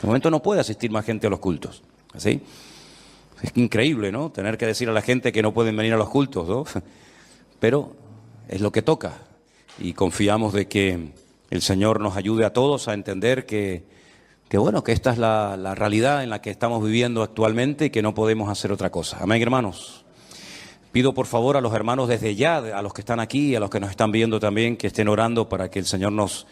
De momento no puede asistir más gente a los cultos. ¿Así? Es increíble, ¿no? Tener que decir a la gente que no pueden venir a los cultos, ¿no? Pero es lo que toca. Y confiamos de que el Señor nos ayude a todos a entender que esta es la realidad en la que estamos viviendo actualmente y que no podemos hacer otra cosa. Amén, hermanos. Pido por favor a los hermanos desde ya, a los que están aquí y a los que nos están viendo también, que estén orando para que el Señor nos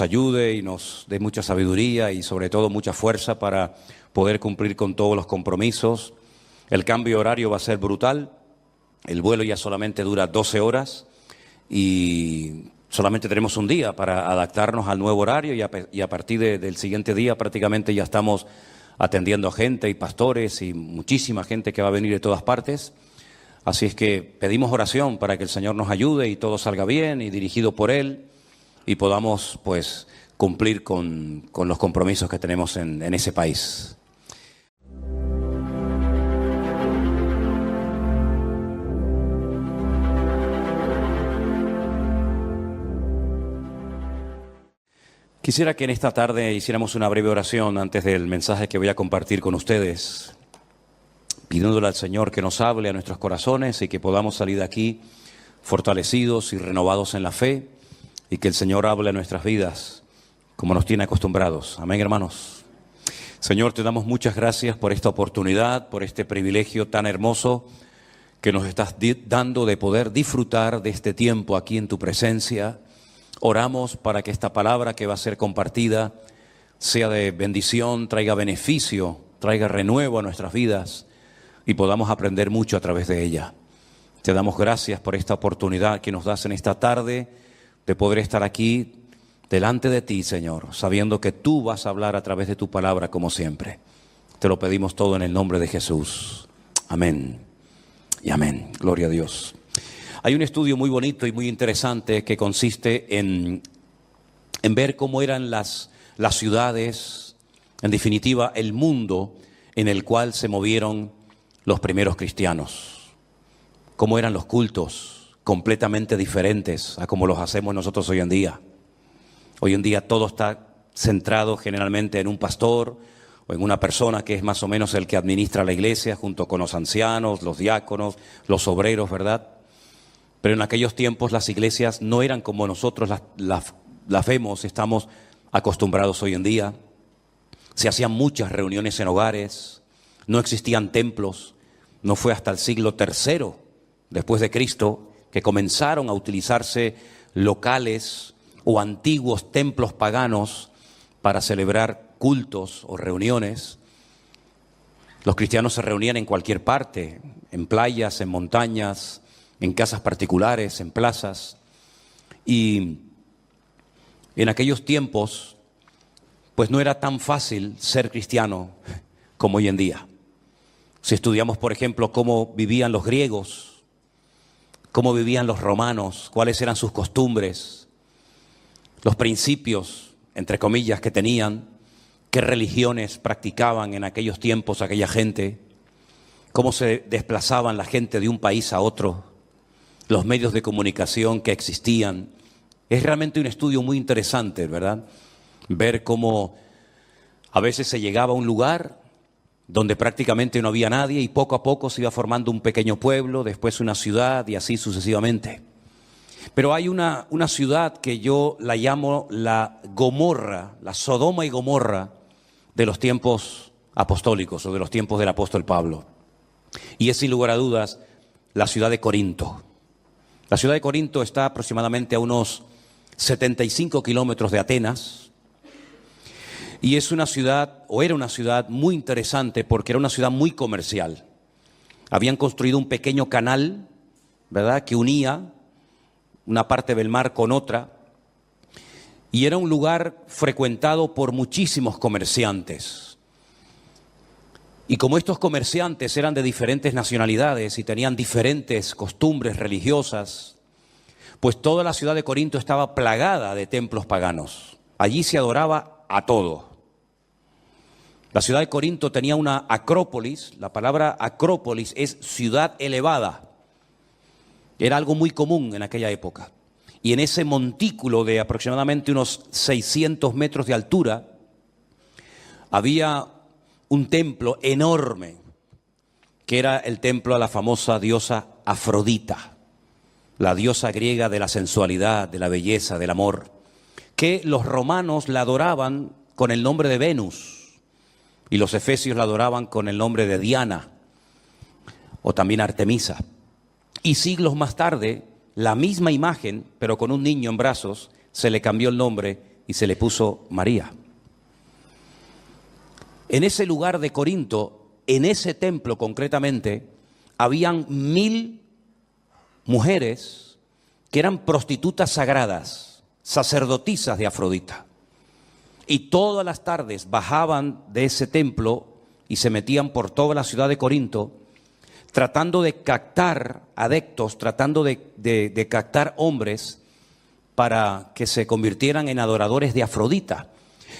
ayude y nos dé mucha sabiduría y sobre todo mucha fuerza para poder cumplir con todos los compromisos. El cambio horario va a ser brutal. El vuelo ya solamente dura 12 horas y solamente tenemos un día para adaptarnos al nuevo horario y a partir del siguiente día prácticamente ya estamos atendiendo a gente y pastores y muchísima gente que va a venir de todas partes. Así es que pedimos oración para que el Señor nos ayude y todo salga bien y dirigido por Él y podamos pues cumplir con los compromisos que tenemos en ese país. Quisiera que en esta tarde hiciéramos una breve oración antes del mensaje que voy a compartir con ustedes, pidiéndole al Señor que nos hable a nuestros corazones y que podamos salir de aquí fortalecidos y renovados en la fe y que el Señor hable a nuestras vidas como nos tiene acostumbrados. Amén, hermanos. Señor, te damos muchas gracias por esta oportunidad, por este privilegio tan hermoso que nos estás dando de poder disfrutar de este tiempo aquí en tu presencia. Oramos para que esta palabra que va a ser compartida sea de bendición, traiga beneficio, traiga renuevo a nuestras vidas y podamos aprender mucho a través de ella. Te damos gracias por esta oportunidad que nos das en esta tarde de poder estar aquí delante de ti, Señor, sabiendo que tú vas a hablar a través de tu palabra como siempre. Te lo pedimos todo en el nombre de Jesús. Amén y amén. Gloria a Dios. Hay un estudio muy bonito y muy interesante que consiste en ver cómo eran las ciudades, en definitiva, el mundo en el cual se movieron los primeros cristianos. Cómo eran los cultos, completamente diferentes a como los hacemos nosotros hoy en día. Hoy en día todo está centrado generalmente en un pastor o en una persona que es más o menos el que administra la iglesia junto con los ancianos, los diáconos, los obreros, ¿verdad? Pero en aquellos tiempos las iglesias no eran como nosotros las vemos, estamos acostumbrados hoy en día. Se hacían muchas reuniones en hogares, no existían templos. No fue hasta el siglo III después de Cristo que comenzaron a utilizarse locales o antiguos templos paganos para celebrar cultos o reuniones. Los cristianos se reunían en cualquier parte, en playas, en montañas, en casas particulares, en plazas. Y en aquellos tiempos, pues no era tan fácil ser cristiano como hoy en día. Si estudiamos, por ejemplo, cómo vivían los griegos, cómo vivían los romanos, cuáles eran sus costumbres, los principios, entre comillas, que tenían, qué religiones practicaban en aquellos tiempos aquella gente, cómo se desplazaban la gente de un país a otro, los medios de comunicación que existían. Es realmente un estudio muy interesante, ¿verdad? Ver cómo a veces se llegaba a un lugar donde prácticamente no había nadie y poco a poco se iba formando un pequeño pueblo, después una ciudad y así sucesivamente. Pero hay una ciudad que yo la llamo la Gomorra, la Sodoma y Gomorra de los tiempos apostólicos o de los tiempos del apóstol Pablo. Y es sin lugar a dudas la ciudad de Corinto. La ciudad de Corinto está aproximadamente a unos 75 kilómetros de Atenas y es una ciudad, o era una ciudad muy interesante porque era una ciudad muy comercial. Habían construido un pequeño canal, ¿verdad?, que unía una parte del mar con otra y era un lugar frecuentado por muchísimos comerciantes. Y como estos comerciantes eran de diferentes nacionalidades y tenían diferentes costumbres religiosas, pues toda la ciudad de Corinto estaba plagada de templos paganos. Allí se adoraba a todo. La ciudad de Corinto tenía una acrópolis. La palabra acrópolis es ciudad elevada. Era algo muy común en aquella época. Y en ese montículo de aproximadamente unos 600 metros de altura, había un templo enorme, que era el templo a la famosa diosa Afrodita, la diosa griega de la sensualidad, de la belleza, del amor, que los romanos la adoraban con el nombre de Venus y los efesios la adoraban con el nombre de Diana o también Artemisa. Y siglos más tarde, la misma imagen, pero con un niño en brazos, se le cambió el nombre y se le puso María. En ese lugar de Corinto, en ese templo concretamente, habían 1000 mujeres que eran prostitutas sagradas, sacerdotisas de Afrodita. Y todas las tardes bajaban de ese templo y se metían por toda la ciudad de Corinto, tratando de captar adeptos, tratando de captar hombres para que se convirtieran en adoradores de Afrodita.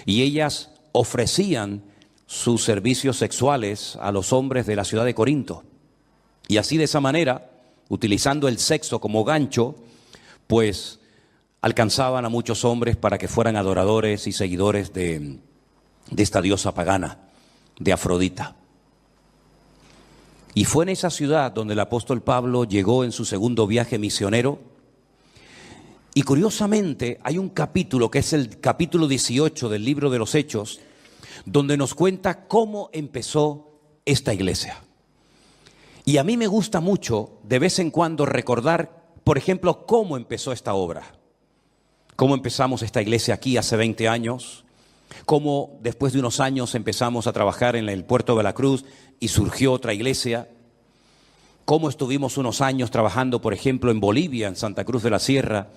Y ellas ofrecían sus servicios sexuales a los hombres de la ciudad de Corinto. Y así, de esa manera, utilizando el sexo como gancho, pues alcanzaban a muchos hombres para que fueran adoradores y seguidores de esta diosa pagana, de Afrodita. Y fue en esa ciudad donde el apóstol Pablo llegó en su segundo viaje misionero. Y curiosamente hay un capítulo, que es el capítulo 18 del libro de los Hechos, donde nos cuenta cómo empezó esta iglesia. Y a mí me gusta mucho de vez en cuando recordar, por ejemplo, cómo empezó esta obra. Cómo empezamos esta iglesia aquí hace 20 años, cómo después de unos años empezamos a trabajar en el puerto de Veracruz y surgió otra iglesia, cómo estuvimos unos años trabajando, por ejemplo, en Bolivia, en Santa Cruz de la Sierra,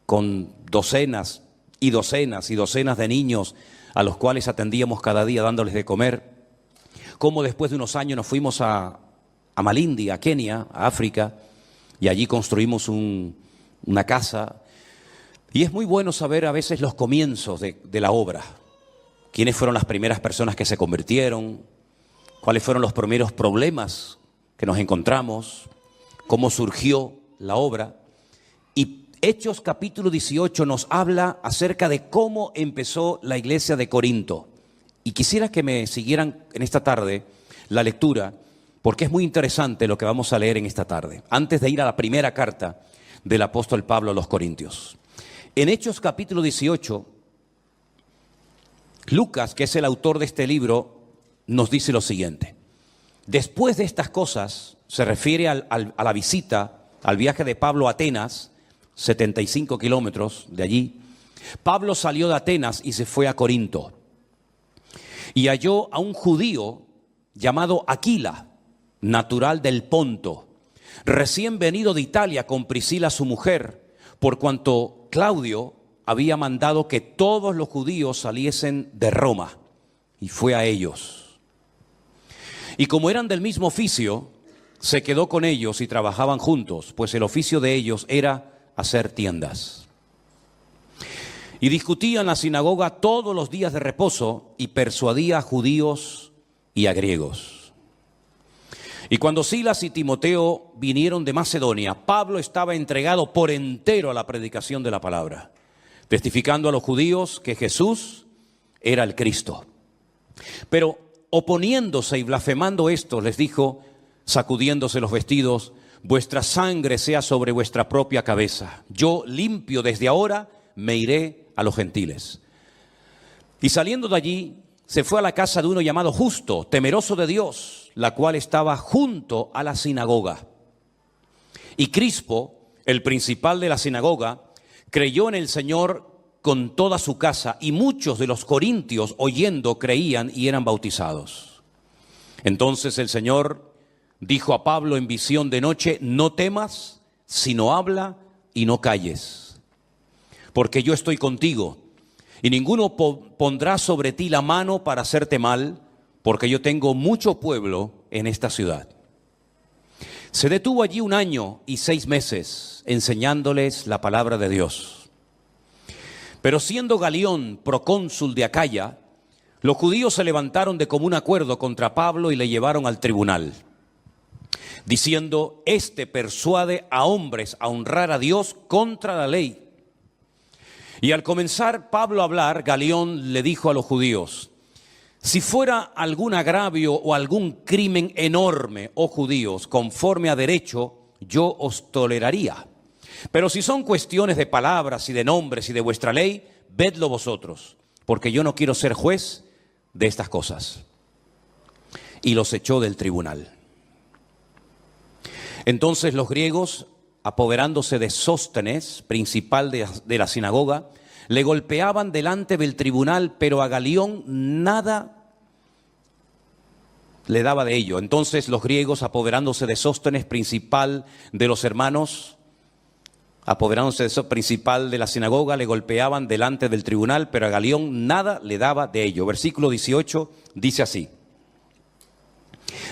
con docenas y docenas y docenas de niños a los cuales atendíamos cada día dándoles de comer, cómo después de unos años nos fuimos a Malindi, a Kenia, a África, y allí construimos una casa. Y es muy bueno saber a veces los comienzos de la obra, quiénes fueron las primeras personas que se convirtieron, cuáles fueron los primeros problemas que nos encontramos, cómo surgió la obra. Y Hechos capítulo 18 nos habla acerca de cómo empezó la iglesia de Corinto. Y quisiera que me siguieran en esta tarde la lectura, porque es muy interesante lo que vamos a leer en esta tarde, antes de ir a la primera carta del apóstol Pablo a los Corintios. En Hechos capítulo 18, Lucas, que es el autor de este libro, nos dice lo siguiente. Después de estas cosas, se refiere a la visita, al viaje de Pablo a Atenas, 75 kilómetros de allí. Pablo salió de Atenas y se fue a Corinto. Y halló a un judío llamado Aquila, natural del Ponto, recién venido de Italia con Priscila su mujer, por cuanto Claudio había mandado que todos los judíos saliesen de Roma, y fue a ellos. Y como eran del mismo oficio, se quedó con ellos y trabajaban juntos, pues el oficio de ellos era hacer tiendas. Y discutía en la sinagoga todos los días de reposo y persuadía a judíos y a griegos. Y cuando Silas y Timoteo vinieron de Macedonia, Pablo estaba entregado por entero a la predicación de la palabra, testificando a los judíos que Jesús era el Cristo. Pero oponiéndose y blasfemando esto, les dijo, sacudiéndose los vestidos: vuestra sangre sea sobre vuestra propia cabeza. Yo, limpio desde ahora, me iré a los gentiles. Y saliendo de allí, se fue a la casa de uno llamado Justo, temeroso de Dios, la cual estaba junto a la sinagoga. Y Crispo, el principal de la sinagoga, creyó en el Señor con toda su casa, y muchos de los corintios, oyendo, creían y eran bautizados. Entonces el Señor dijo a Pablo en visión de noche: no temas, sino habla y no calles, porque yo estoy contigo, y ninguno pondrá sobre ti la mano para hacerte mal, porque yo tengo mucho pueblo en esta ciudad. Se detuvo allí 1 año y 6 meses, enseñándoles la palabra de Dios. Pero siendo Galión procónsul de Acaya, los judíos se levantaron de común acuerdo contra Pablo y le llevaron al tribunal, diciendo: este persuade a hombres a honrar a Dios contra la ley. Y al comenzar Pablo a hablar, Galión le dijo a los judíos: Si fuera algún agravio o algún crimen enorme, oh judíos, conforme a derecho, yo os toleraría. Pero si son cuestiones de palabras y de nombres y de vuestra ley, vedlo vosotros, porque yo no quiero ser juez de estas cosas. Y los echó del tribunal. Entonces los griegos, apoderándose de Sóstenes, principal de la sinagoga, le golpeaban delante del tribunal, pero a Galión nada le daba de ello. Entonces los griegos, apoderándose de Sóstenes, principal de los hermanos, apoderándose de principal de la sinagoga, le golpeaban delante del tribunal, pero a Galión nada le daba de ello. Versículo 18 dice así: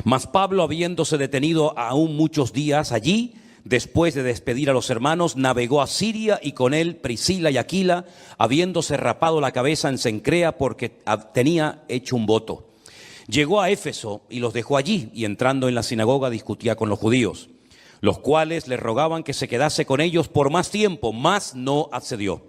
Mas Pablo, habiéndose detenido aún muchos días allí, después de despedir a los hermanos, navegó a Siria, y con él Priscila y Aquila, habiéndose rapado la cabeza en Cencrea, porque tenía hecho un voto. Llegó a Éfeso y los dejó allí, y entrando en la sinagoga discutía con los judíos, los cuales le rogaban que se quedase con ellos por más tiempo, mas no accedió,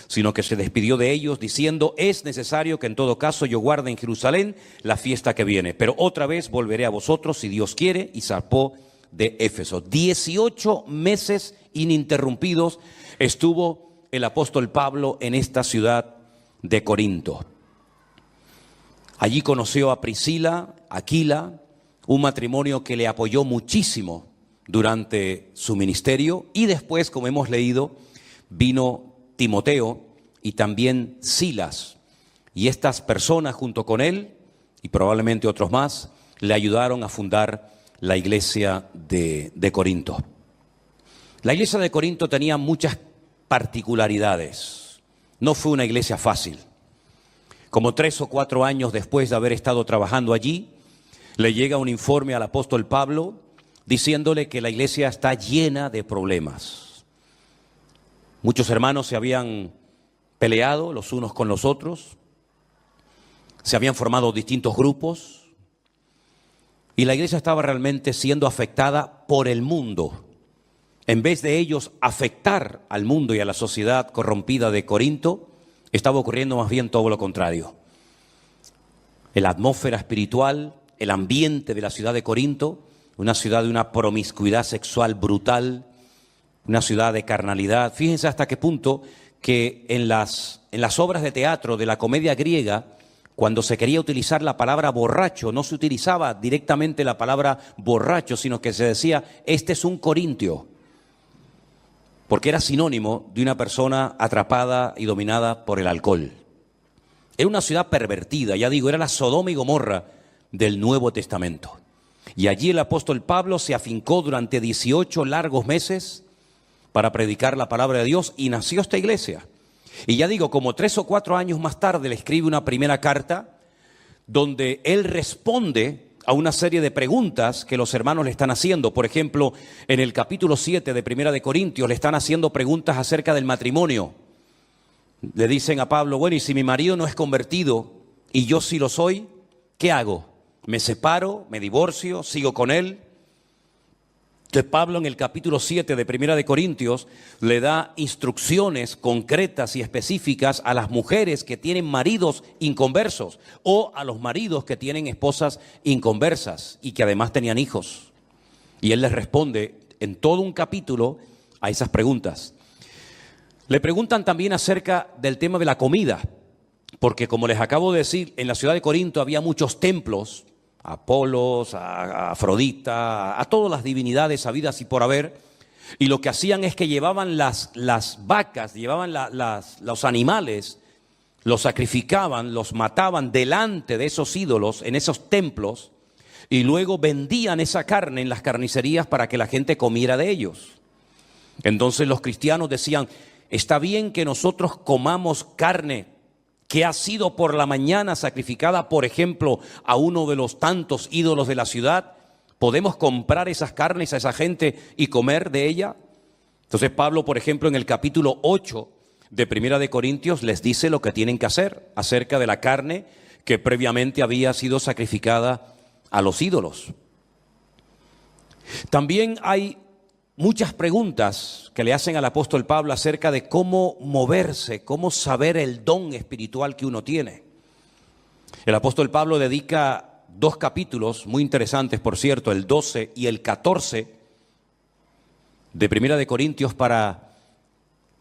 sino que se despidió de ellos diciendo: es necesario que en todo caso yo guarde en Jerusalén la fiesta que viene, pero otra vez volveré a vosotros si Dios quiere. Y zarpó de Éfeso. 18 meses ininterrumpidos estuvo el apóstol Pablo en esta ciudad de Corinto. Allí conoció a Priscila, Aquila, un matrimonio que le apoyó muchísimo durante su ministerio, y después, como hemos leído, vino Timoteo y también Silas, y estas personas junto con él y probablemente otros más le ayudaron a fundar la iglesia de Corinto. La iglesia de Corinto tenía muchas particularidades. No fue una iglesia fácil. Como 3 o 4 años después de haber estado trabajando allí, le llega un informe al apóstol Pablo diciéndole que la iglesia está llena de problemas. Muchos hermanos se habían peleado los unos con los otros, se habían formado distintos grupos, y la iglesia estaba realmente siendo afectada por el mundo. En vez de ellos afectar al mundo y a la sociedad corrompida de Corinto, estaba ocurriendo más bien todo lo contrario. La atmósfera espiritual, el ambiente de la ciudad de Corinto, una ciudad de una promiscuidad sexual brutal, una ciudad de carnalidad. Fíjense hasta qué punto que en las obras de teatro de la comedia griega, cuando se quería utilizar la palabra borracho, no se utilizaba directamente la palabra borracho, sino que se decía: este es un corintio, porque era sinónimo de una persona atrapada y dominada por el alcohol. Era una ciudad pervertida, ya digo, era la Sodoma y Gomorra del Nuevo Testamento. Y allí el apóstol Pablo se afincó durante 18 largos meses para predicar la palabra de Dios, y nació esta iglesia. Y ya digo, como 3 o 4 años más tarde le escribe una primera carta donde él responde a una serie de preguntas que los hermanos le están haciendo. Por ejemplo, en el capítulo 7 de Primera de Corintios le están haciendo preguntas acerca del matrimonio. Le dicen a Pablo: bueno, y si mi marido no es convertido y yo sí lo soy, ¿qué hago? ¿Me separo? ¿Me divorcio? ¿Sigo con él? Entonces Pablo, en el capítulo 7 de Primera de Corintios, le da instrucciones concretas y específicas a las mujeres que tienen maridos inconversos, o a los maridos que tienen esposas inconversas y que además tenían hijos. Y él les responde en todo un capítulo a esas preguntas. Le preguntan también acerca del tema de la comida, porque como les acabo de decir, en la ciudad de Corinto había muchos templos, a Apolos, a Afrodita, a todas las divinidades habidas y por haber, y lo que hacían es que llevaban las vacas, llevaban los animales, los sacrificaban, los mataban delante de esos ídolos en esos templos, y luego vendían esa carne en las carnicerías para que la gente comiera de ellos. Entonces los cristianos decían: está bien que nosotros comamos carne que ha sido por la mañana sacrificada, por ejemplo, a uno de los tantos ídolos de la ciudad. ¿Podemos comprar esas carnes a esa gente y comer de ella? Entonces Pablo, por ejemplo, en el capítulo 8 de Primera de Corintios les dice lo que tienen que hacer acerca de la carne que previamente había sido sacrificada a los ídolos. También hay muchas preguntas que le hacen al apóstol Pablo acerca de cómo moverse, cómo saber el don espiritual que uno tiene. El apóstol Pablo dedica 2 capítulos muy interesantes, por cierto, el 12 y el 14 de Primera de Corintios, para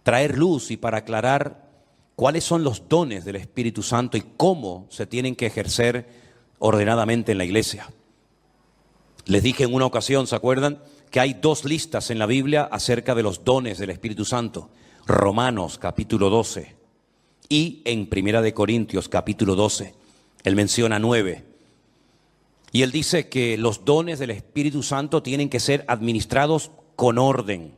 traer luz y para aclarar cuáles son los dones del Espíritu Santo y cómo se tienen que ejercer ordenadamente en la iglesia. Les dije en una ocasión, ¿se acuerdan?, que hay 2 listas en la Biblia acerca de los dones del Espíritu Santo. Romanos capítulo 12 y en Primera de Corintios capítulo 12. Él menciona 9. Y él dice que los dones del Espíritu Santo tienen que ser administrados con orden.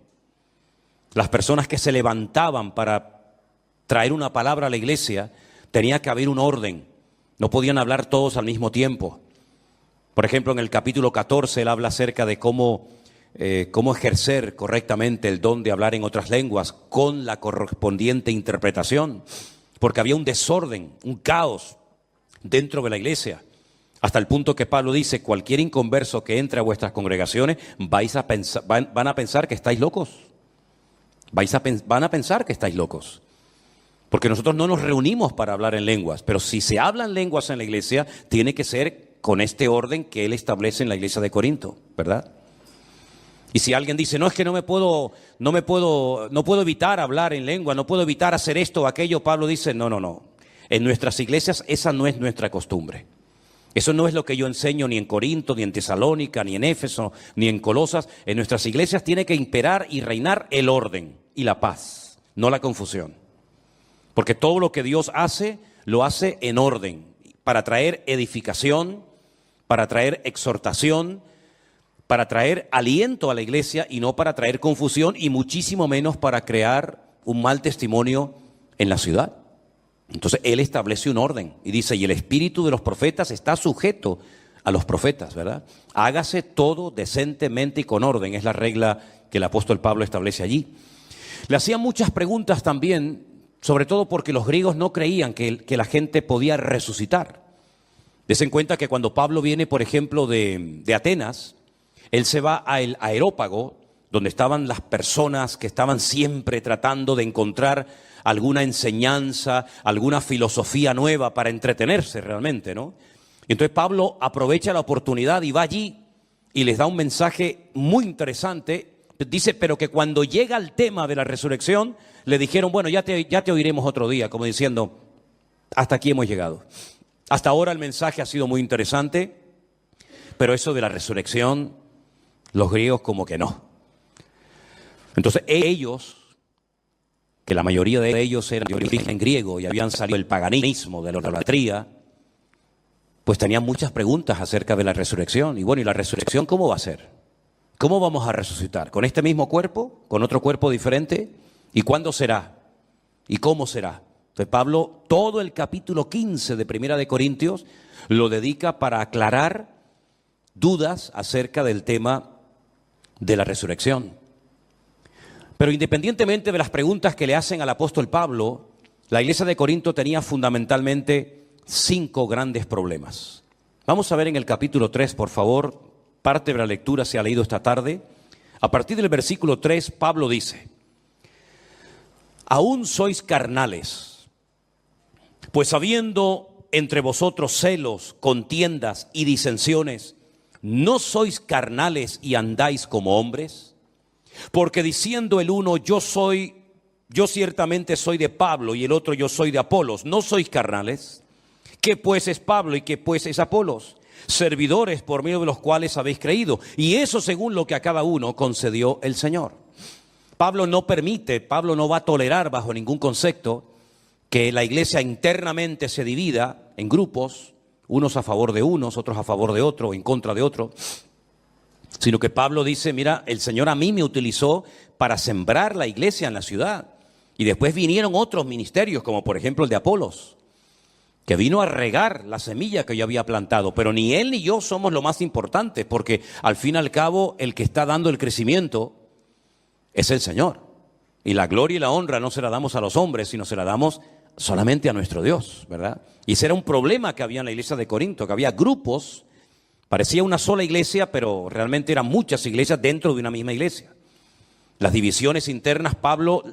Las personas que se levantaban para traer una palabra a la iglesia, tenía que haber un orden. No podían hablar todos al mismo tiempo. Por ejemplo, en el capítulo 14 él habla acerca de cómo ejercer correctamente el don de hablar en otras lenguas con la correspondiente interpretación, porque había un desorden, un caos dentro de la iglesia, hasta el punto que Pablo dice: cualquier inconverso que entre a vuestras congregaciones van a pensar que estáis locos. Van a pensar que estáis locos. Porque nosotros no nos reunimos para hablar en lenguas, pero si se hablan lenguas en la iglesia, tiene que ser con este orden que él establece en la iglesia de Corinto, ¿verdad? Y si alguien dice: no, es que no puedo evitar hablar en lengua, no puedo evitar hacer esto o aquello, Pablo dice: no. En nuestras iglesias esa no es nuestra costumbre. Eso no es lo que yo enseño ni en Corinto, ni en Tesalónica, ni en Éfeso, ni en Colosas. En nuestras iglesias tiene que imperar y reinar el orden y la paz, no la confusión. Porque todo lo que Dios hace, lo hace en orden, para traer edificación, para traer exhortación, para traer aliento a la iglesia y no para traer confusión, y muchísimo menos para crear un mal testimonio en la ciudad. Entonces él establece un orden y dice: y el espíritu de los profetas está sujeto a los profetas, ¿verdad? Hágase todo decentemente y con orden, es la regla que el apóstol Pablo establece allí. Le hacían muchas preguntas también, sobre todo porque los griegos no creían que la gente podía resucitar. Des en cuenta que cuando Pablo viene, por ejemplo, de Atenas, él se va al Areópago, donde estaban las personas que estaban siempre tratando de encontrar alguna enseñanza, alguna filosofía nueva para entretenerse realmente, ¿no? Entonces Pablo aprovecha la oportunidad y va allí y les da un mensaje muy interesante. Dice: pero que cuando llega el tema de la resurrección, le dijeron: bueno, ya te oiremos otro día, como diciendo: hasta aquí hemos llegado. Hasta ahora el mensaje ha sido muy interesante, pero eso de la resurrección, los griegos como que no. Entonces ellos, que la mayoría de ellos eran de origen griego y habían salido del paganismo, de la idolatría, pues tenían muchas preguntas acerca de la resurrección. Y bueno, ¿y la resurrección cómo va a ser? ¿Cómo vamos a resucitar? ¿Con este mismo cuerpo? ¿Con otro cuerpo diferente? ¿Y cuándo será? ¿Y cómo será? Entonces Pablo, todo el capítulo 15 de Primera de Corintios lo dedica para aclarar dudas acerca del tema de la resurrección. Pero independientemente de las preguntas que le hacen al apóstol Pablo, la iglesia de Corinto tenía fundamentalmente 5 grandes problemas. Vamos a ver en el capítulo 3, por favor, parte de la lectura se ha leído esta tarde. A partir del versículo 3, Pablo dice: aún sois carnales, pues habiendo entre vosotros celos, contiendas y disensiones, ¿no sois carnales y andáis como hombres? Porque diciendo el uno: yo ciertamente soy de Pablo, y el otro: yo soy de Apolos, ¿no sois carnales? ¿Qué pues es Pablo y qué pues es Apolos? Servidores por medio de los cuales habéis creído, y eso según lo que a cada uno concedió el Señor. Pablo no va a tolerar bajo ningún concepto que la iglesia internamente se divida en grupos, unos a favor de unos, otros a favor de otro, en contra de otro, sino que Pablo dice: mira, el Señor a mí me utilizó para sembrar la iglesia en la ciudad, y después vinieron otros ministerios, como por ejemplo el de Apolos, que vino a regar la semilla que yo había plantado, pero ni él ni yo somos lo más importante, porque al fin y al cabo el que está dando el crecimiento es el Señor, y la gloria y la honra no se la damos a los hombres, sino se la damos solamente a nuestro Dios, ¿verdad? Y ese era un problema que había en la iglesia de Corinto, que había grupos. Parecía una sola iglesia, pero realmente eran muchas iglesias dentro de una misma iglesia. Las divisiones internas, Pablo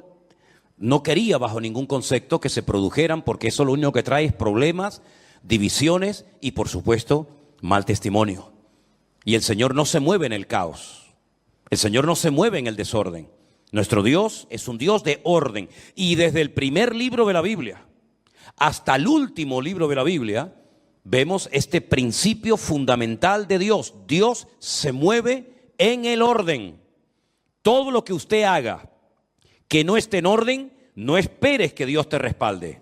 no quería bajo ningún concepto que se produjeran, porque eso lo único que trae es problemas divisiones y, por supuesto, mal testimonio. Y el Señor no se mueve en el caos. El Señor no se mueve en el desorden. Nuestro Dios es un Dios de orden. Y desde el primer libro de la Biblia hasta el último libro de la Biblia, vemos este principio fundamental de Dios. Dios se mueve en el orden. Todo lo que usted haga que no esté en orden, no esperes que Dios te respalde.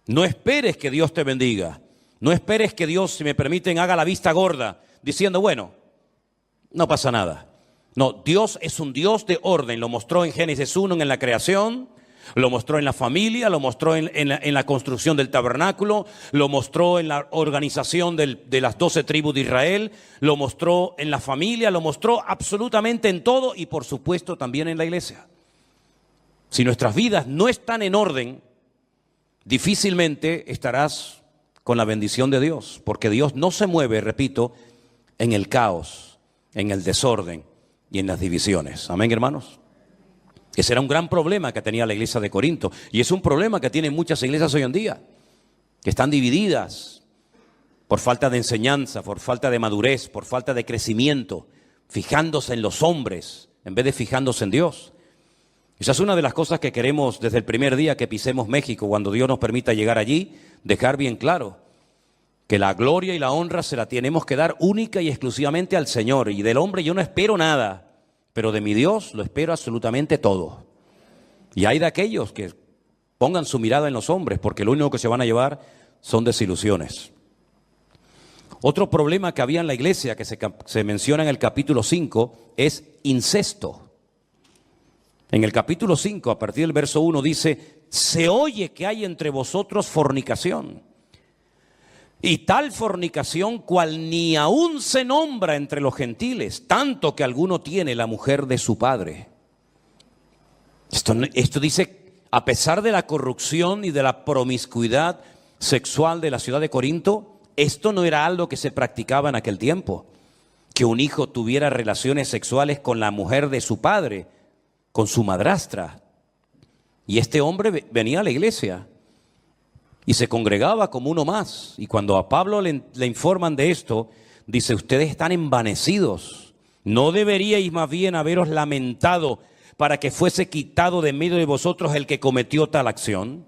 No esperes que Dios te bendiga. No esperes que Dios, si me permiten, haga la vista gorda, diciendo, bueno, no pasa nada. No, Dios es un Dios de orden. Lo mostró en Génesis 1 en la creación, lo mostró en la familia, lo mostró en la construcción del tabernáculo, lo mostró en la organización de las 12 tribus de Israel, lo mostró en la familia, lo mostró absolutamente en todo y por supuesto también en la iglesia. Si nuestras vidas no están en orden, difícilmente estarás con la bendición de Dios, porque Dios no se mueve, repito, en el caos, en el desorden y en las divisiones. Amén, hermanos. Ese era un gran problema que tenía la iglesia de Corinto y es un problema que tienen muchas iglesias hoy en día, que están divididas por falta de enseñanza, por falta de madurez, por falta de crecimiento, fijándose en los hombres en vez de fijándose en Dios. Esa es una de las cosas que queremos desde el primer día que pisemos México, cuando Dios nos permita llegar allí, dejar bien claro que la gloria y la honra se la tenemos que dar única y exclusivamente al Señor. Y del hombre yo no espero nada, pero de mi Dios lo espero absolutamente todo. Y hay de aquellos que pongan su mirada en los hombres, porque lo único que se van a llevar son desilusiones. Otro problema que había en la iglesia, que se menciona en el capítulo 5, es incesto. En el capítulo 5, a partir del verso 1, dice, se oye que hay entre vosotros fornicación. Y tal fornicación cual ni aún se nombra entre los gentiles, tanto que alguno tiene la mujer de su padre. Esto dice, a pesar de la corrupción y de la promiscuidad sexual de la ciudad de Corinto, esto no era algo que se practicaba en aquel tiempo. Que un hijo tuviera relaciones sexuales con la mujer de su padre, con su madrastra. Y este hombre venía a la iglesia y se congregaba como uno más. Y cuando a Pablo le informan de esto, dice, ustedes están envanecidos. ¿No deberíais más bien haberos lamentado para que fuese quitado de medio de vosotros el que cometió tal acción?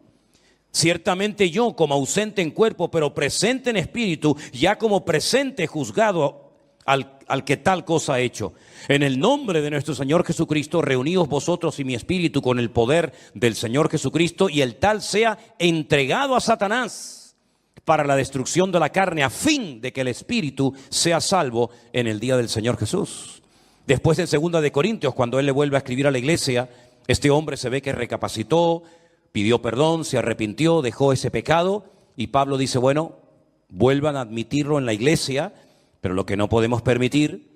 Ciertamente yo, como ausente en cuerpo, pero presente en espíritu, ya como presente juzgado al que tal cosa ha hecho. En el nombre de nuestro Señor Jesucristo, reuníos vosotros y mi espíritu con el poder del Señor Jesucristo, y el tal sea entregado a Satanás para la destrucción de la carne, a fin de que el espíritu sea salvo en el día del Señor Jesús. Después en 2 de Corintios, cuando él le vuelve a escribir a la iglesia, este hombre se ve que recapacitó, pidió perdón, se arrepintió, dejó ese pecado, y Pablo dice, bueno, vuelvan a admitirlo en la iglesia, pero lo que no podemos permitir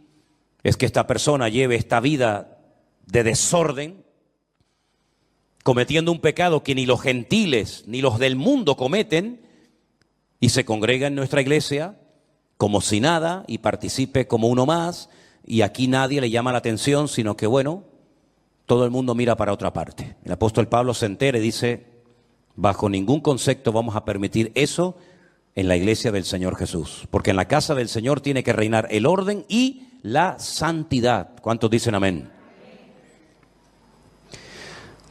es que esta persona lleve esta vida de desorden, cometiendo un pecado que ni los gentiles ni los del mundo cometen, y se congrega en nuestra iglesia como si nada y participe como uno más, y aquí nadie le llama la atención, sino que bueno, todo el mundo mira para otra parte. El apóstol Pablo se entera y dice, bajo ningún concepto vamos a permitir eso en la iglesia del Señor Jesús, porque en la casa del Señor tiene que reinar el orden y la santidad. ¿Cuántos dicen amén?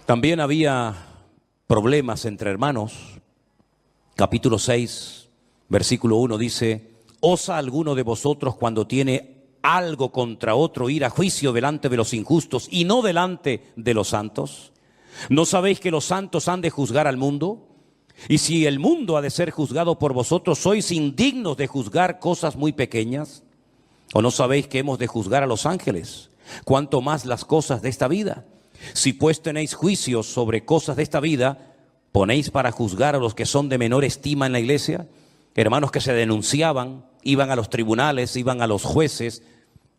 También había problemas entre hermanos. Capítulo 6, versículo 1 dice, ¿osa alguno de vosotros cuando tiene algo contra otro ir a juicio delante de los injustos y no delante de los santos? ¿No sabéis que los santos han de juzgar al mundo? Y si el mundo ha de ser juzgado por vosotros, ¿sois indignos de juzgar cosas muy pequeñas? ¿O no sabéis que hemos de juzgar a los ángeles? ¿Cuánto más las cosas de esta vida? Si pues tenéis juicios sobre cosas de esta vida, ¿ponéis para juzgar a los que son de menor estima en la iglesia? Hermanos que se denunciaban, iban a los tribunales, iban a los jueces,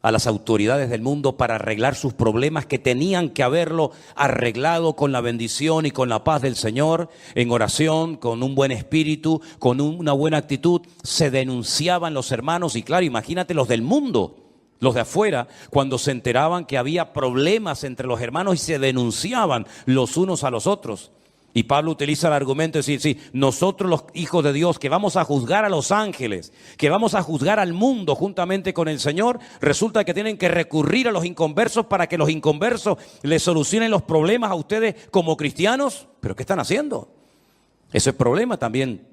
a las autoridades del mundo para arreglar sus problemas, que tenían que haberlo arreglado con la bendición y con la paz del Señor, en oración, con un buen espíritu, con una buena actitud. Se denunciaban los hermanos, y claro, imagínate los del mundo, los de afuera, cuando se enteraban que había problemas entre los hermanos y se denunciaban los unos a los otros. Y Pablo utiliza el argumento de decir, sí, nosotros los hijos de Dios que vamos a juzgar a los ángeles, que vamos a juzgar al mundo juntamente con el Señor, resulta que tienen que recurrir a los inconversos para que los inconversos les solucionen los problemas a ustedes como cristianos. ¿Pero qué están haciendo? Ese problema también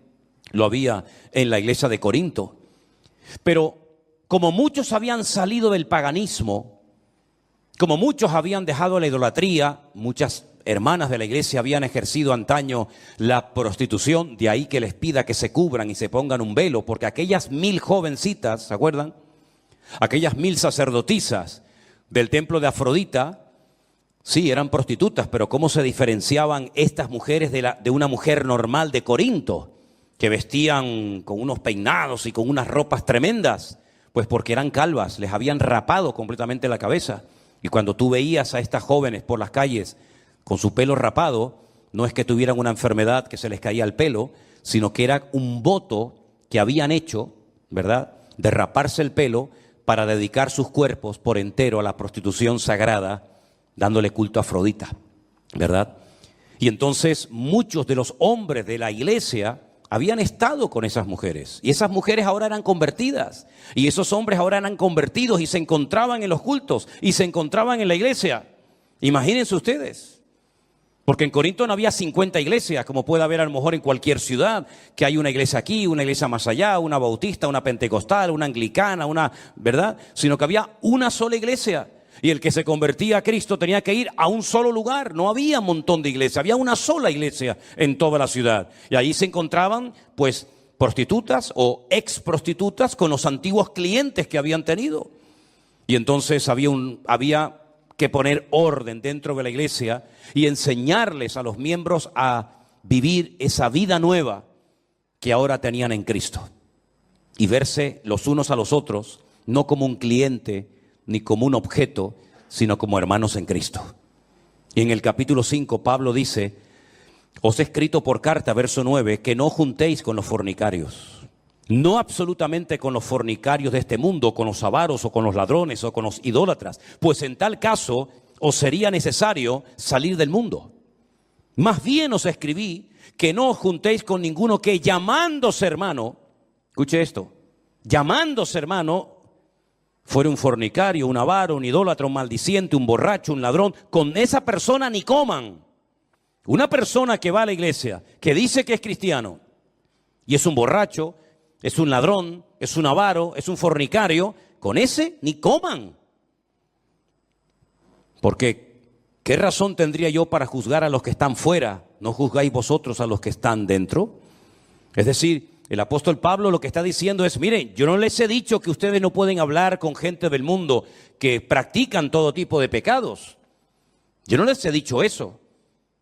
lo había en la iglesia de Corinto. Pero como muchos habían salido del paganismo, como muchos habían dejado la idolatría, muchas hermanas de la iglesia habían ejercido antaño la prostitución, de ahí que les pida que se cubran y se pongan un velo, porque aquellas 1000 jovencitas, ¿se acuerdan? Aquellas 1000 sacerdotisas del templo de Afrodita, sí, eran prostitutas, pero ¿cómo se diferenciaban estas mujeres de una mujer normal de Corinto, que vestían con unos peinados y con unas ropas tremendas? Pues porque eran calvas, les habían rapado completamente la cabeza. Y cuando tú veías a estas jóvenes por las calles con su pelo rapado, no es que tuvieran una enfermedad que se les caía el pelo, sino que era un voto que habían hecho, ¿verdad?, de raparse el pelo para dedicar sus cuerpos por entero a la prostitución sagrada, dándole culto a Afrodita, ¿verdad? Y entonces muchos de los hombres de la iglesia habían estado con esas mujeres, y esas mujeres ahora eran convertidas, y esos hombres ahora eran convertidos y se encontraban en los cultos, y se encontraban en la iglesia. Imagínense ustedes. Porque en Corinto no había 50 iglesias, como puede haber a lo mejor en cualquier ciudad, que hay una iglesia aquí, una iglesia más allá, una bautista, una pentecostal, una anglicana, ¿verdad? Sino que había una sola iglesia. Y el que se convertía a Cristo tenía que ir a un solo lugar. No había un montón de iglesias, había una sola iglesia en toda la ciudad. Y ahí se encontraban, pues, prostitutas o ex prostitutas con los antiguos clientes que habían tenido. Y entonces había que poner orden dentro de la iglesia y enseñarles a los miembros a vivir esa vida nueva que ahora tenían en Cristo. Y verse los unos a los otros, no como un cliente ni como un objeto, sino como hermanos en Cristo. Y en el capítulo 5 Pablo dice, os he escrito por carta, verso 9, que no juntéis con los fornicarios. No absolutamente con los fornicarios de este mundo, con los avaros o con los ladrones o con los idólatras, pues en tal caso os sería necesario salir del mundo. Más bien os escribí que no os juntéis con ninguno que llamándose hermano, escuche esto, llamándose hermano, fuera un fornicario, un avaro, un idólatra, un maldiciente, un borracho, un ladrón, con esa persona ni coman. Una persona que va a la iglesia, que dice que es cristiano y es un borracho, es un ladrón, es un avaro, es un fornicario, con ese ni coman. Porque, ¿qué razón tendría yo para juzgar a los que están fuera? ¿No juzgáis vosotros a los que están dentro? Es decir, el apóstol Pablo lo que está diciendo es, miren, yo no les he dicho que ustedes no pueden hablar con gente del mundo que practican todo tipo de pecados. Yo no les he dicho eso.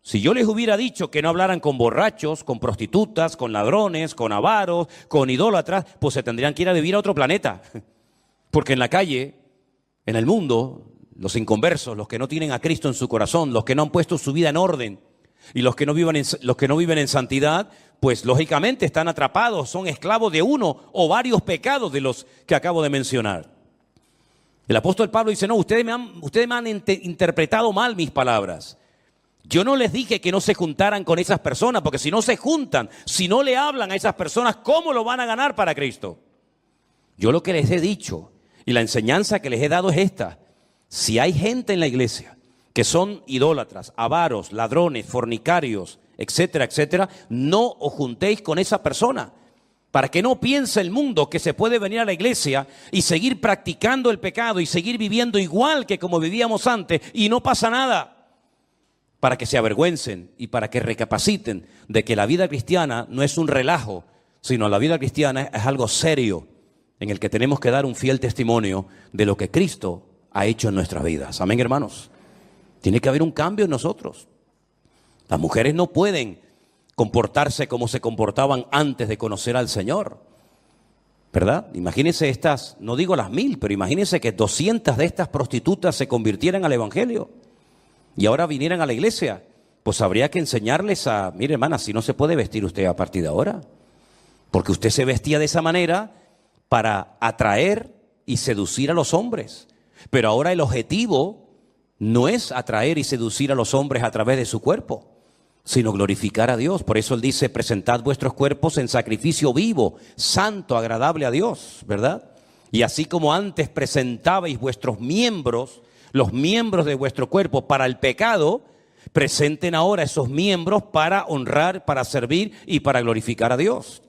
Si yo les hubiera dicho que no hablaran con borrachos, con prostitutas, con ladrones, con avaros, con idólatras, pues se tendrían que ir a vivir a otro planeta. Porque en la calle, en el mundo, los inconversos, los que no tienen a Cristo en su corazón, los que no han puesto su vida en orden y los que no viven en santidad, pues lógicamente están atrapados, son esclavos de uno o varios pecados de los que acabo de mencionar. El apóstol Pablo dice, no, ustedes me han interpretado mal mis palabras. Yo no les dije que no se juntaran con esas personas, porque si no se juntan, si no le hablan a esas personas, ¿cómo lo van a ganar para Cristo? Yo lo que les he dicho y la enseñanza que les he dado es esta. Si hay gente en la iglesia que son idólatras, avaros, ladrones, fornicarios, etcétera, etcétera, no os juntéis con esa persona. Para que no piense el mundo que se puede venir a la iglesia y seguir practicando el pecado y seguir viviendo igual que como vivíamos antes y no pasa nada. Para que se avergüencen y para que recapaciten de que la vida cristiana no es un relajo, sino la vida cristiana es algo serio en el que tenemos que dar un fiel testimonio de lo que Cristo ha hecho en nuestras vidas. Amén, hermanos. Tiene que haber un cambio en nosotros. Las mujeres no pueden comportarse como se comportaban antes de conocer al Señor, ¿verdad? Imagínense estas, no digo las 1000, pero imagínense que 200 de estas prostitutas se convirtieran al Evangelio y ahora vinieran a la iglesia. Pues habría que enseñarles mire hermana, si no se puede vestir usted a partir de ahora, porque usted se vestía de esa manera para atraer y seducir a los hombres, pero ahora el objetivo no es atraer y seducir a los hombres a través de su cuerpo. sino glorificar a Dios. Por eso Él dice, presentad vuestros cuerpos en sacrificio vivo, santo, agradable a Dios, ¿verdad? Y así como antes presentabais vuestros miembros, los miembros de vuestro cuerpo para el pecado, presenten ahora esos miembros para honrar, para servir y para glorificar a Dios.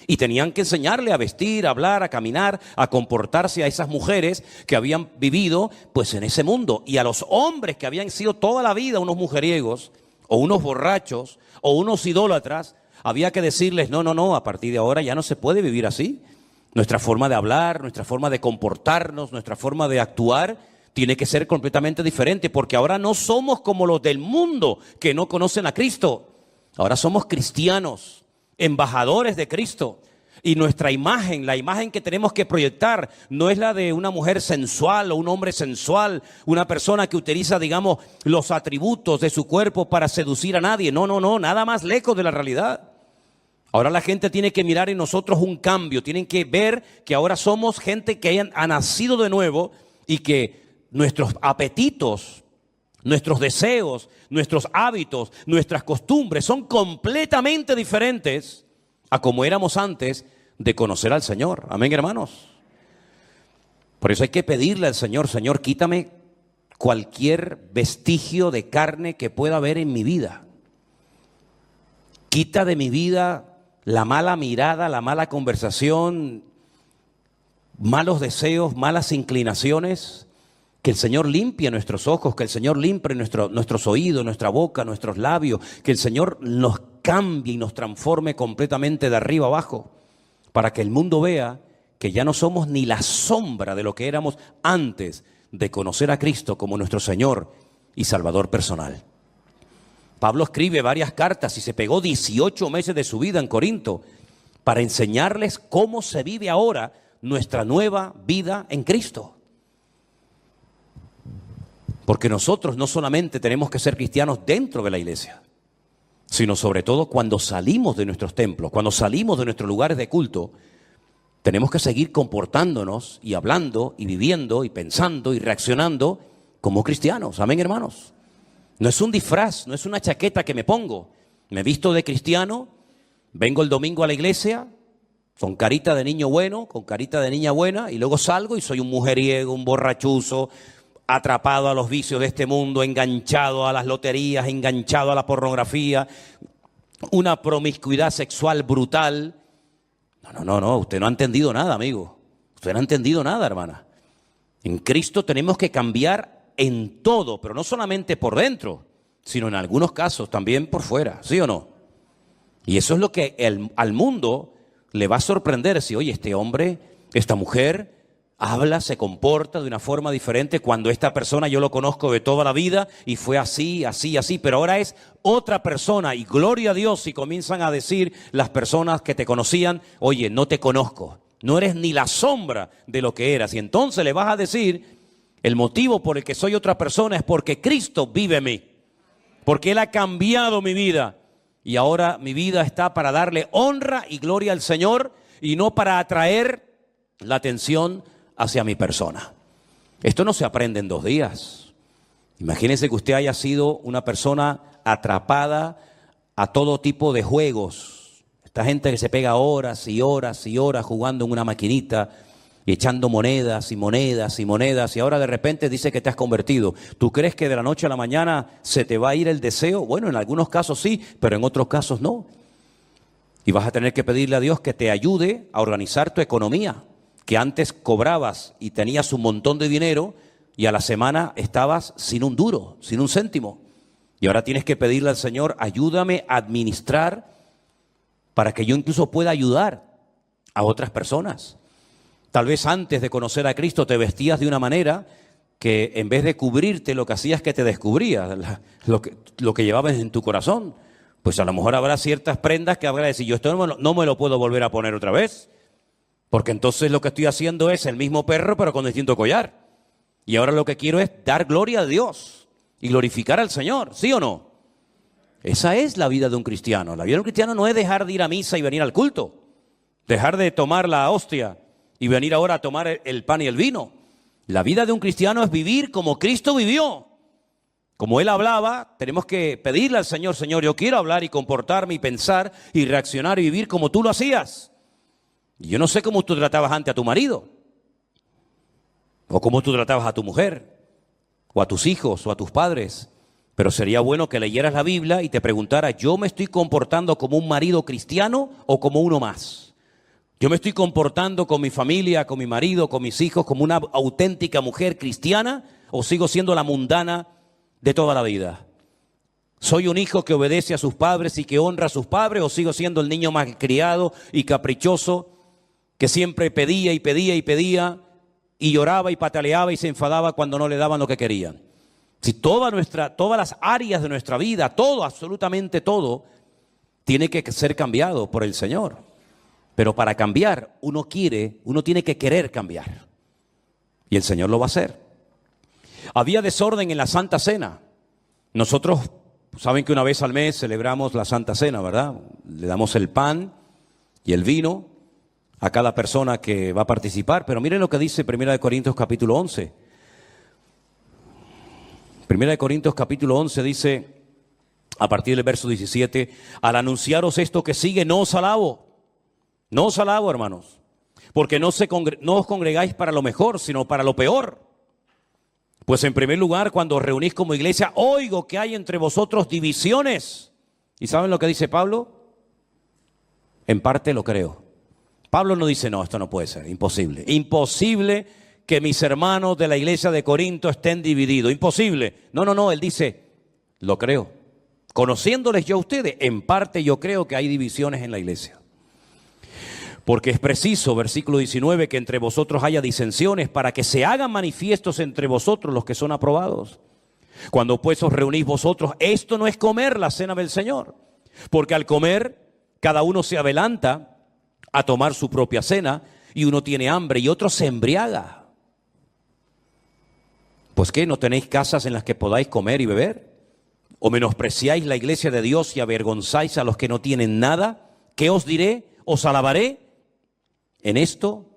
Y tenían que enseñarle a vestir, a hablar, a caminar, a comportarse a esas mujeres que habían vivido pues en ese mundo. Y a los hombres que habían sido toda la vida unos mujeriegos, o unos borrachos, o unos idólatras, había que decirles, no, a partir de ahora ya no se puede vivir así. Nuestra forma de hablar, nuestra forma de comportarnos, nuestra forma de actuar tiene que ser completamente diferente, porque ahora no somos como los del mundo que no conocen a Cristo. Ahora somos cristianos, embajadores de Cristo. Y nuestra imagen, la imagen que tenemos que proyectar, no es la de una mujer sensual o un hombre sensual, una persona que utiliza, digamos, los atributos de su cuerpo para seducir a nadie. No, nada más lejos de la realidad. Ahora la gente tiene que mirar en nosotros un cambio, tienen que ver que ahora somos gente que ha nacido de nuevo y que nuestros apetitos, nuestros deseos, nuestros hábitos, nuestras costumbres son completamente diferentes a como éramos antes de conocer al Señor. Amén, hermanos. Por eso hay que pedirle al Señor, Señor, quítame cualquier vestigio de carne que pueda haber en mi vida. Quita de mi vida la mala mirada, la mala conversación, malos deseos, malas inclinaciones. Que el Señor limpie nuestros ojos, que el Señor limpie nuestros oídos, nuestra boca, nuestros labios, que el Señor nos cambie y nos transforme completamente de arriba abajo, para que el mundo vea que ya no somos ni la sombra de lo que éramos antes de conocer a Cristo como nuestro Señor y Salvador personal. Pablo escribe varias cartas y se pegó 18 meses de su vida en Corinto para enseñarles cómo se vive ahora nuestra nueva vida en Cristo. Porque nosotros no solamente tenemos que ser cristianos dentro de la iglesia, sino sobre todo cuando salimos de nuestros templos, cuando salimos de nuestros lugares de culto, tenemos que seguir comportándonos y hablando y viviendo y pensando y reaccionando como cristianos. Amén, hermanos. No es un disfraz, no es una chaqueta que me pongo. Me visto de cristiano, vengo el domingo a la iglesia con carita de niño bueno, con carita de niña buena, y luego salgo y soy un mujeriego, un borrachuzo, atrapado a los vicios de este mundo, enganchado a las loterías, enganchado a la pornografía, una promiscuidad sexual brutal. No, usted no ha entendido nada, amigo. Usted no ha entendido nada, hermana. En Cristo tenemos que cambiar en todo, pero no solamente por dentro, sino en algunos casos también por fuera, ¿sí o no? Y eso es lo que al mundo le va a sorprender si, oye, este hombre, esta mujer habla, se comporta de una forma diferente cuando esta persona yo lo conozco de toda la vida y fue así, pero ahora es otra persona y gloria a Dios si comienzan a decir las personas que te conocían, oye, no te conozco, no eres ni la sombra de lo que eras. Y entonces le vas a decir, el motivo por el que soy otra persona es porque Cristo vive en mí, porque Él ha cambiado mi vida y ahora mi vida está para darle honra y gloria al Señor y no para atraer la atención hacia mi persona. Esto no se aprende en 2 días. Imagínese que usted haya sido una persona atrapada a todo tipo de juegos. Esta gente que se pega horas y horas y horas jugando en una maquinita y echando monedas y monedas y monedas, y ahora de repente dice que te has convertido. ¿Tú crees que de la noche a la mañana se te va a ir el deseo? Bueno, en algunos casos sí, pero en otros casos no. Y vas a tener que pedirle a Dios que te ayude a organizar tu economía, que antes cobrabas y tenías un montón de dinero y a la semana estabas sin un duro, sin un céntimo. Y ahora tienes que pedirle al Señor, ayúdame a administrar para que yo incluso pueda ayudar a otras personas. Tal vez antes de conocer a Cristo te vestías de una manera que en vez de cubrirte lo que hacías que te descubrías, lo que llevabas en tu corazón. Pues a lo mejor habrá ciertas prendas que habrá de decir, yo esto no me lo puedo volver a poner otra vez. Porque entonces lo que estoy haciendo es el mismo perro pero con distinto collar. Y ahora lo que quiero es dar gloria a Dios y glorificar al Señor, ¿sí o no? Esa es la vida de un cristiano. La vida de un cristiano no es dejar de ir a misa y venir al culto. Dejar de tomar la hostia y venir ahora a tomar el pan y el vino. La vida de un cristiano es vivir como Cristo vivió. Como Él hablaba, tenemos que pedirle al Señor, Señor, yo quiero hablar y comportarme y pensar y reaccionar y vivir como tú lo hacías. Y yo no sé cómo tú tratabas antes a tu marido, o cómo tú tratabas a tu mujer, o a tus hijos, o a tus padres. Pero sería bueno que leyeras la Biblia y te preguntaras, ¿yo me estoy comportando como un marido cristiano o como uno más? ¿Yo me estoy comportando con mi familia, con mi marido, con mis hijos, como una auténtica mujer cristiana o sigo siendo la mundana de toda la vida? ¿Soy un hijo que obedece a sus padres y que honra a sus padres o sigo siendo el niño malcriado y caprichoso que siempre pedía y pedía y pedía y lloraba y pataleaba y se enfadaba cuando no le daban lo que querían? Si todas las áreas de nuestra vida, todo, absolutamente todo, tiene que ser cambiado por el Señor. Pero para cambiar, uno tiene que querer cambiar. Y el Señor lo va a hacer. Había desorden en la Santa Cena. Nosotros, saben que una vez al mes celebramos la Santa Cena, ¿verdad? Le damos el pan y el vino a cada persona que va a participar. Pero miren lo que dice 1 Corintios capítulo 11. 1 Corintios capítulo 11 dice, a partir del verso 17, al anunciaros esto que sigue, no os alabo, hermanos, porque no os congregáis para lo mejor, sino para lo peor. Pues en primer lugar, cuando os reunís como iglesia, oigo que hay entre vosotros divisiones. ¿Y saben lo que dice Pablo? En parte lo creo. Pablo no dice, no, esto no puede ser, imposible. Imposible que mis hermanos de la iglesia de Corinto estén divididos. Imposible. No, él dice, lo creo. Conociéndoles yo a ustedes, en parte yo creo que hay divisiones en la iglesia. Porque es preciso, versículo 19, que entre vosotros haya disensiones para que se hagan manifiestos entre vosotros los que son aprobados. Cuando pues os reunís vosotros, esto no es comer la cena del Señor. Porque al comer, cada uno se adelanta a tomar su propia cena y uno tiene hambre y otro se embriaga. Pues ¿qué? ¿No tenéis casas en las que podáis comer y beber? ¿O menospreciáis la iglesia de Dios y avergonzáis a los que no tienen nada? ¿Qué os diré? ¿Os alabaré? En esto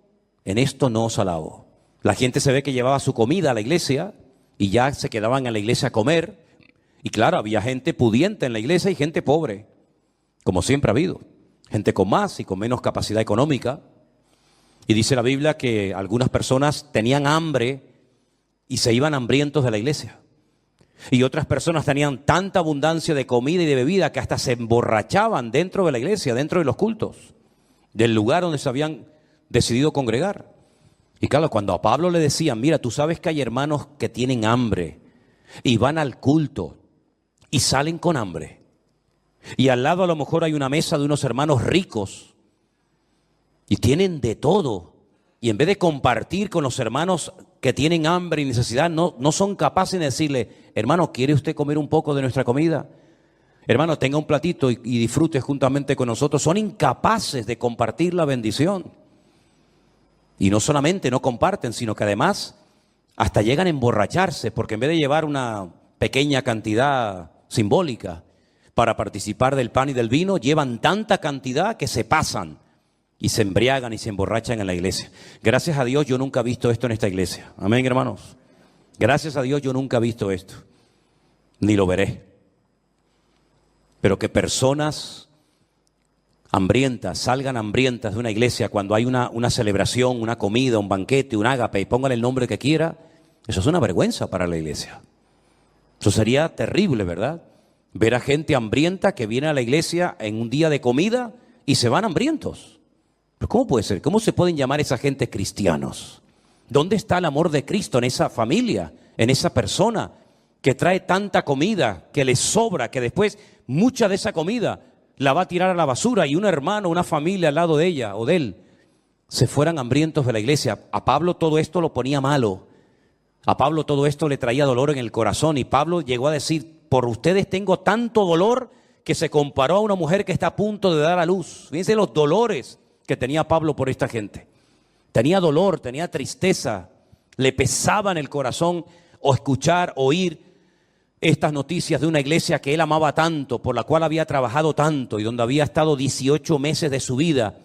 no os alabo. La gente se ve que llevaba su comida a la iglesia y ya se quedaban en la iglesia a comer. Y claro, había gente pudiente en la iglesia y gente pobre, como siempre ha habido. Gente con más y con menos capacidad económica. Y dice la Biblia que algunas personas tenían hambre y se iban hambrientos de la iglesia. Y otras personas tenían tanta abundancia de comida y de bebida que hasta se emborrachaban dentro de la iglesia, dentro de los cultos, del lugar donde se habían decidido congregar. Y claro, cuando a Pablo le decían, mira, tú sabes que hay hermanos que tienen hambre y van al culto y salen con hambre. Y al lado a lo mejor hay una mesa de unos hermanos ricos y tienen de todo. Y en vez de compartir con los hermanos que tienen hambre y necesidad, no son capaces de decirle, hermano, ¿quiere usted comer un poco de nuestra comida? Hermano, tenga un platito y disfrute juntamente con nosotros. Son incapaces de compartir la bendición. Y no solamente no comparten, sino que además hasta llegan a emborracharse, porque en vez de llevar una pequeña cantidad simbólica para participar del pan y del vino, llevan tanta cantidad que se pasan y se embriagan y se emborrachan en la iglesia. Gracias a Dios yo nunca he visto esto en esta iglesia. Amén, hermanos. Gracias a Dios yo nunca he visto esto, ni lo veré. Pero que personas hambrientas salgan hambrientas de una iglesia cuando hay una celebración, una comida, un banquete, un ágape, y póngale el nombre que quiera, eso es una vergüenza para la iglesia. Eso sería terrible, ¿verdad? Ver a gente hambrienta que viene a la iglesia en un día de comida y se van hambrientos. ¿Pero cómo puede ser? ¿Cómo se pueden llamar esa gente cristianos? ¿Dónde está el amor de Cristo en esa familia, en esa persona que trae tanta comida, que le sobra, que después mucha de esa comida la va a tirar a la basura y un hermano, una familia al lado de ella o de él se fueran hambrientos de la iglesia? A Pablo todo esto lo ponía malo. A Pablo todo esto le traía dolor en el corazón y Pablo llegó a decir, por ustedes tengo tanto dolor, que se comparó a una mujer que está a punto de dar a luz. Fíjense los dolores que tenía Pablo por esta gente. Tenía dolor, tenía tristeza, le pesaba en el corazón o escuchar, oír estas noticias de una iglesia que él amaba tanto, por la cual había trabajado tanto y donde había estado 18 meses de su vida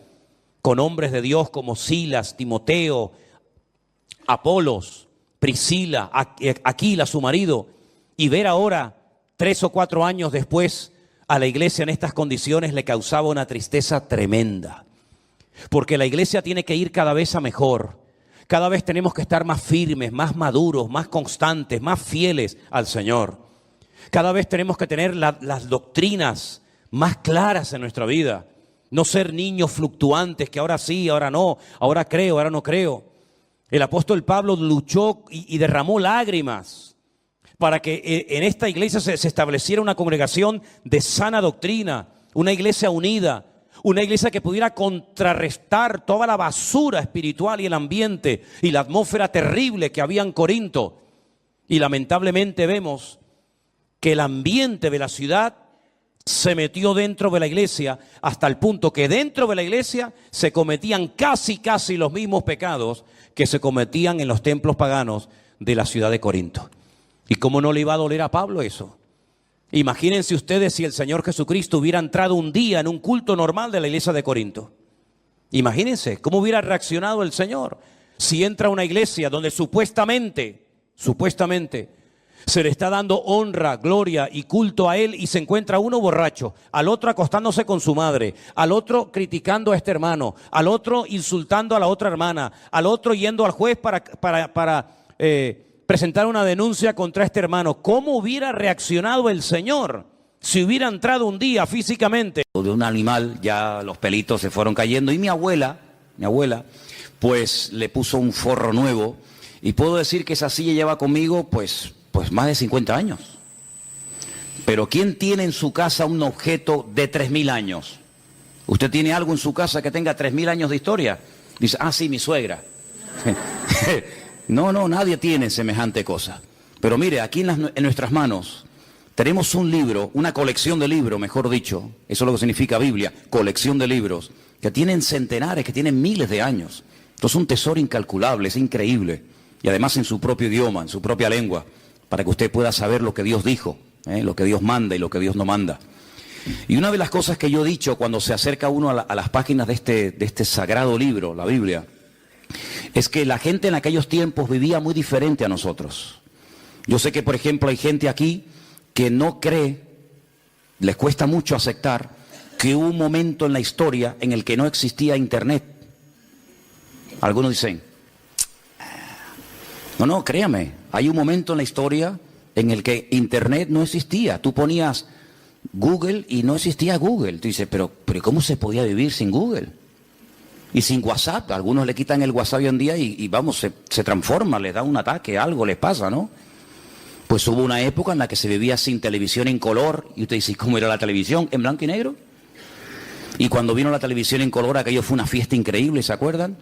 con hombres de Dios como Silas, Timoteo, Apolos, Priscila, Aquila, su marido, Y ver ahora, 3 o 4 años después, a la iglesia en estas condiciones le causaba una tristeza tremenda. Porque la iglesia tiene que ir cada vez a mejor. Cada vez tenemos que estar más firmes, más maduros, más constantes, más fieles al Señor. Cada vez tenemos que tener las doctrinas más claras en nuestra vida. No ser niños fluctuantes que ahora sí, ahora no, ahora creo, ahora no creo. El apóstol Pablo luchó y derramó lágrimas para que en esta iglesia se estableciera una congregación de sana doctrina, una iglesia unida, una iglesia que pudiera contrarrestar toda la basura espiritual y el ambiente y la atmósfera terrible que había en Corinto. Y lamentablemente vemos que el ambiente de la ciudad se metió dentro de la iglesia hasta el punto que dentro de la iglesia se cometían casi los mismos pecados que se cometían en los templos paganos de la ciudad de Corinto. ¿Y cómo no le iba a doler a Pablo eso? Imagínense ustedes si el Señor Jesucristo hubiera entrado un día en un culto normal de la iglesia de Corinto. Imagínense cómo hubiera reaccionado el Señor si entra a una iglesia donde supuestamente se le está dando honra, gloria y culto a Él y se encuentra uno borracho, al otro acostándose con su madre, al otro criticando a este hermano, al otro insultando a la otra hermana, al otro yendo al juez para presentar una denuncia contra este hermano. ¿Cómo hubiera reaccionado el Señor si hubiera entrado un día físicamente de un animal? Ya los pelitos se fueron cayendo y mi abuela, pues le puso un forro nuevo y puedo decir que esa silla lleva conmigo pues más de 50 años. Pero ¿quién tiene en su casa un objeto de 3.000 años? ¿Usted tiene algo en su casa que tenga 3.000 años de historia? Dice, sí, mi suegra. No, nadie tiene semejante cosa. Pero mire, aquí en nuestras manos tenemos un libro, una colección de libros, mejor dicho. Eso es lo que significa Biblia, colección de libros, que tienen centenares, que tienen miles de años. Esto es un tesoro incalculable, es increíble. Y además en su propio idioma, en su propia lengua, para que usted pueda saber lo que Dios dijo, lo que Dios manda y lo que Dios no manda. Y una de las cosas que yo he dicho cuando se acerca uno a las páginas de este sagrado libro, la Biblia, es que la gente en aquellos tiempos vivía muy diferente a nosotros. Yo sé que, por ejemplo, hay gente aquí que no cree, les cuesta mucho aceptar que hubo un momento en la historia en el que no existía Internet. Algunos dicen, no, créame, hay un momento en la historia en el que Internet no existía. Tú ponías Google y no existía Google. Tú dices, pero ¿cómo se podía vivir sin Google? Y sin WhatsApp. Algunos le quitan el WhatsApp hoy en día y vamos, se transforma, les da un ataque, algo les pasa, ¿no? Pues hubo una época en la que se vivía sin televisión en color. Y usted dice, ¿cómo era la televisión? ¿En blanco y negro? Y cuando vino la televisión en color, aquello fue una fiesta increíble, ¿se acuerdan?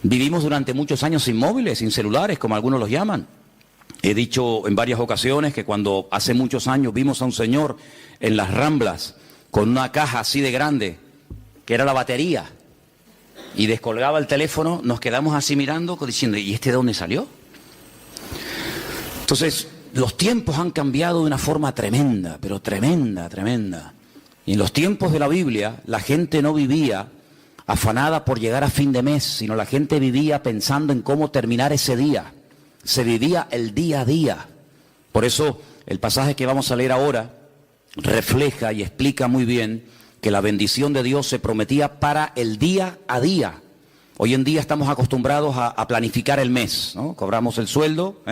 Vivimos durante muchos años sin móviles, sin celulares, como algunos los llaman. He dicho en varias ocasiones que cuando hace muchos años vimos a un señor en las Ramblas con una caja así de grande, que era la batería, y descolgaba el teléfono, nos quedamos así mirando, diciendo, ¿y este de dónde salió? Entonces, los tiempos han cambiado de una forma tremenda, pero tremenda. Y en los tiempos de la Biblia, la gente no vivía afanada por llegar a fin de mes, sino la gente vivía pensando en cómo terminar ese día. Se vivía el día a día. Por eso el pasaje que vamos a leer ahora refleja y explica muy bien que la bendición de Dios se prometía para el día a día. Hoy en día estamos acostumbrados a planificar el mes, ¿no? Cobramos el sueldo,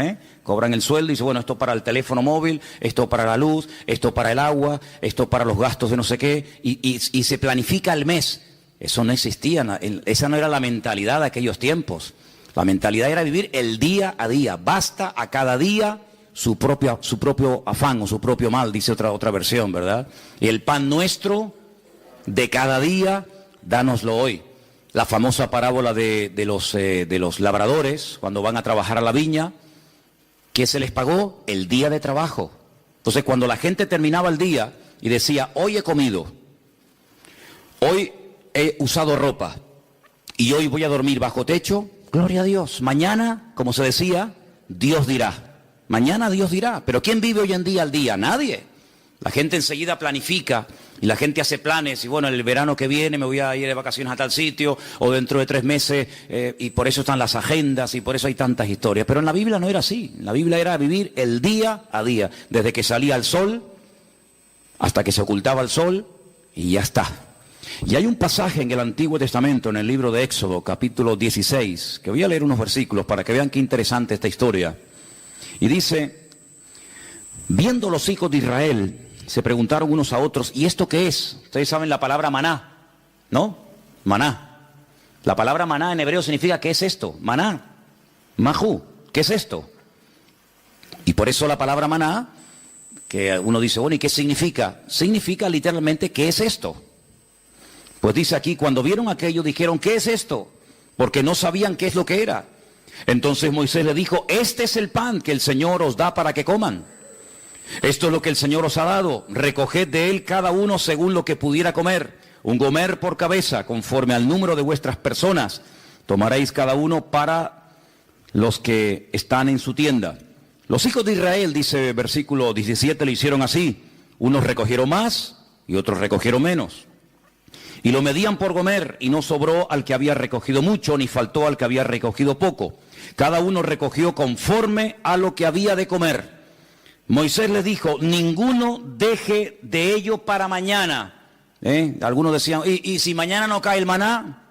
cobran el sueldo y dicen, bueno, esto para el teléfono móvil, esto para la luz, esto para el agua, esto para los gastos de no sé qué, y se planifica el mes. Eso no existía, esa no era la mentalidad de aquellos tiempos. La mentalidad era vivir el día a día. Basta a cada día su propio afán o su propio mal, dice otra versión, ¿verdad? Y el pan nuestro de cada día, dánoslo hoy. La famosa parábola de los labradores, cuando van a trabajar a la viña, ¿qué se les pagó? El día de trabajo. Entonces, cuando la gente terminaba el día y decía, hoy he comido, hoy he usado ropa y hoy voy a dormir bajo techo, gloria a Dios. Mañana, como se decía, Dios dirá. Mañana Dios dirá. Pero ¿quién vive hoy en día al día? Nadie. La gente enseguida planifica y la gente hace planes y bueno, el verano que viene me voy a ir de vacaciones a tal sitio o dentro de 3 meses y por eso están las agendas y por eso hay tantas historias. Pero en la Biblia no era así. En la Biblia era vivir el día a día, desde que salía el sol hasta que se ocultaba el sol y ya está. Y hay un pasaje en el Antiguo Testamento, en el libro de Éxodo, capítulo 16, que voy a leer unos versículos para que vean qué interesante esta historia. Y dice: viendo los hijos de Israel, se preguntaron unos a otros, ¿y esto qué es? Ustedes saben la palabra maná, ¿no? Maná. La palabra maná en hebreo significa, ¿qué es esto? Maná. Majú, ¿qué es esto? Y por eso la palabra maná, que uno dice, bueno, ¿y qué significa? Significa literalmente, ¿qué es esto? Pues dice aquí, cuando vieron aquello, dijeron, ¿qué es esto? Porque no sabían qué es lo que era. Entonces Moisés le dijo, este es el pan que el Señor os da para que coman. Esto es lo que el Señor os ha dado, recoged de él cada uno según lo que pudiera comer, un gomer por cabeza, conforme al número de vuestras personas, tomaréis cada uno para los que están en su tienda. Los hijos de Israel, dice versículo 17, le hicieron así, unos recogieron más y otros recogieron menos. Y lo medían por gomer, y no sobró al que había recogido mucho, ni faltó al que había recogido poco. Cada uno recogió conforme a lo que había de comer. Moisés les dijo, ninguno deje de ello para mañana. Algunos decían, ¿y si mañana no cae el maná?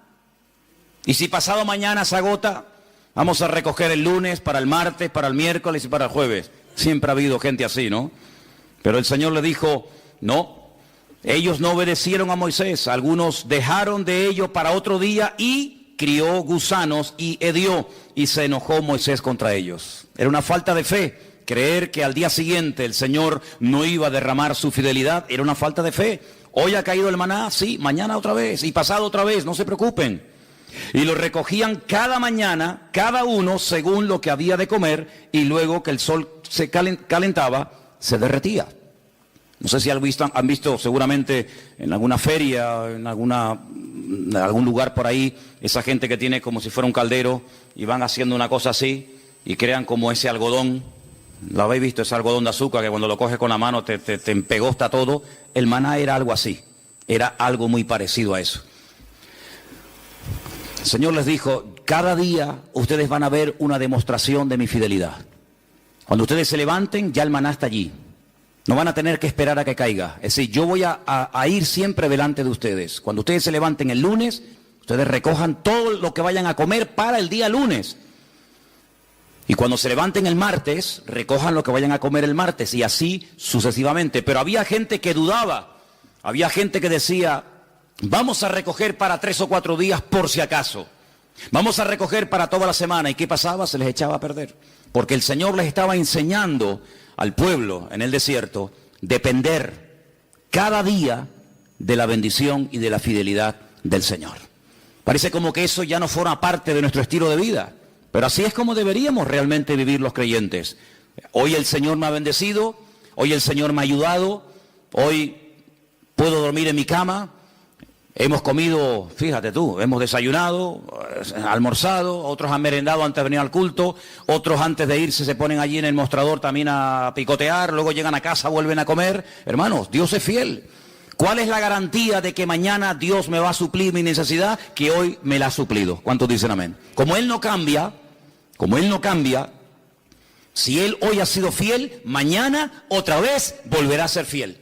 ¿Y si pasado mañana se agota? Vamos a recoger el lunes, para el martes, para el miércoles y para el jueves. Siempre ha habido gente así, ¿no? Pero el Señor le dijo, no. Ellos no obedecieron a Moisés. Algunos dejaron de ello para otro día y crió gusanos y hedió. Y se enojó Moisés contra ellos. Era una falta de fe. Creer que al día siguiente el Señor no iba a derramar su fidelidad era una falta de fe. Hoy ha caído el maná, sí, mañana otra vez y pasado otra vez, no se preocupen. Y lo recogían cada mañana, cada uno según lo que había de comer, y luego que el sol se calentaba, se derretía. No sé si han visto seguramente en alguna feria, en algún lugar por ahí, esa gente que tiene como si fuera un caldero y van haciendo una cosa así y crean como ese algodón. ¿Lo habéis visto? Ese algodón de azúcar que cuando lo coges con la mano te empegosta todo. El maná era algo así, era algo muy parecido a eso. El Señor les dijo, cada día ustedes van a ver una demostración de mi fidelidad. Cuando ustedes se levanten, ya el maná está allí. No van a tener que esperar a que caiga. Es decir, yo voy a ir siempre delante de ustedes. Cuando ustedes se levanten el lunes, ustedes recojan todo lo que vayan a comer para el día lunes. Y cuando se levanten el martes, recojan lo que vayan a comer el martes y así sucesivamente. Pero había gente que dudaba, había gente que decía, vamos a recoger para 3 o 4 días por si acaso. Vamos a recoger para toda la semana. ¿Y qué pasaba? Se les echaba a perder. Porque el Señor les estaba enseñando al pueblo en el desierto depender cada día de la bendición y de la fidelidad del Señor. Parece como que eso ya no forma parte de nuestro estilo de vida. Pero así es como deberíamos realmente vivir los creyentes. Hoy el Señor me ha bendecido, hoy el Señor me ha ayudado, hoy puedo dormir en mi cama, hemos comido, fíjate tú, hemos desayunado, almorzado, otros han merendado antes de venir al culto, otros antes de irse se ponen allí en el mostrador también a picotear, luego llegan a casa, vuelven a comer. Hermanos, Dios es fiel. ¿Cuál es la garantía de que mañana Dios me va a suplir mi necesidad? Que hoy me la ha suplido. ¿Cuántos dicen amén? Como Él no cambia, si Él hoy ha sido fiel, mañana otra vez volverá a ser fiel.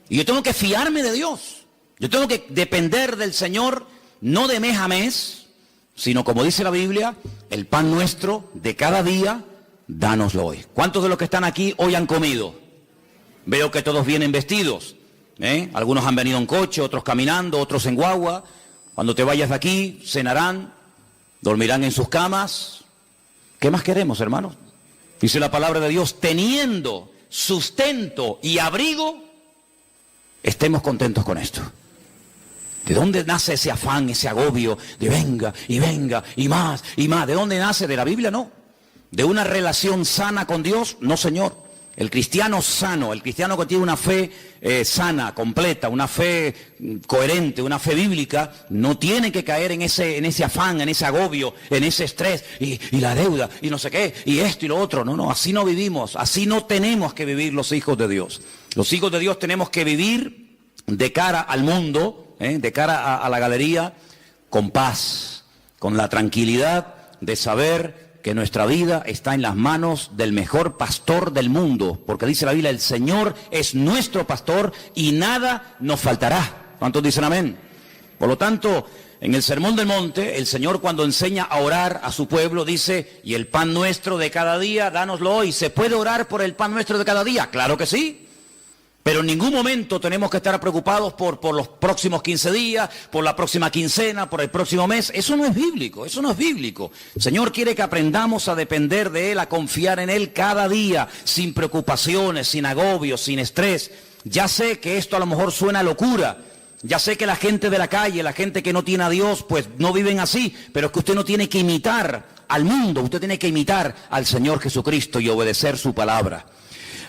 Y yo tengo que fiarme de Dios. Yo tengo que depender del Señor, no de mes a mes, sino como dice la Biblia, el pan nuestro de cada día, dánoslo hoy. ¿Cuántos de los que están aquí hoy han comido? Veo que todos vienen vestidos. Algunos han venido en coche, otros caminando, otros en guagua. Cuando te vayas de aquí, cenarán, dormirán en sus camas. ¿Qué más queremos, hermanos? Dice la palabra de Dios, teniendo sustento y abrigo, estemos contentos con esto. ¿De dónde nace ese afán, ese agobio de venga y más y más? ¿De dónde nace? ¿De la Biblia? No. ¿De una relación sana con Dios? No, Señor. El cristiano sano, el cristiano que tiene una fe sana, completa, una fe coherente, una fe bíblica, no tiene que caer en ese afán, en ese agobio, en ese estrés, y la deuda, y no sé qué, y esto y lo otro. No, así no vivimos, así no tenemos que vivir los hijos de Dios. Los hijos de Dios tenemos que vivir de cara al mundo, de cara a la galería, con paz, con la tranquilidad de saber que nuestra vida está en las manos del mejor pastor del mundo, porque dice la Biblia, el Señor es nuestro pastor y nada nos faltará. ¿Cuántos dicen amén? Por lo tanto, en el Sermón del Monte, el Señor cuando enseña a orar a su pueblo dice, y el pan nuestro de cada día, dánoslo hoy. ¿Se puede orar por el pan nuestro de cada día? Claro que sí. Pero en ningún momento tenemos que estar preocupados por los próximos 15 días, por la próxima quincena, por el próximo mes. Eso no es bíblico, eso no es bíblico. El Señor quiere que aprendamos a depender de Él, a confiar en Él cada día, sin preocupaciones, sin agobios, sin estrés. Ya sé que esto a lo mejor suena locura. Ya sé que la gente de la calle, la gente que no tiene a Dios, pues no viven así. Pero es que usted no tiene que imitar al mundo, usted tiene que imitar al Señor Jesucristo y obedecer su palabra.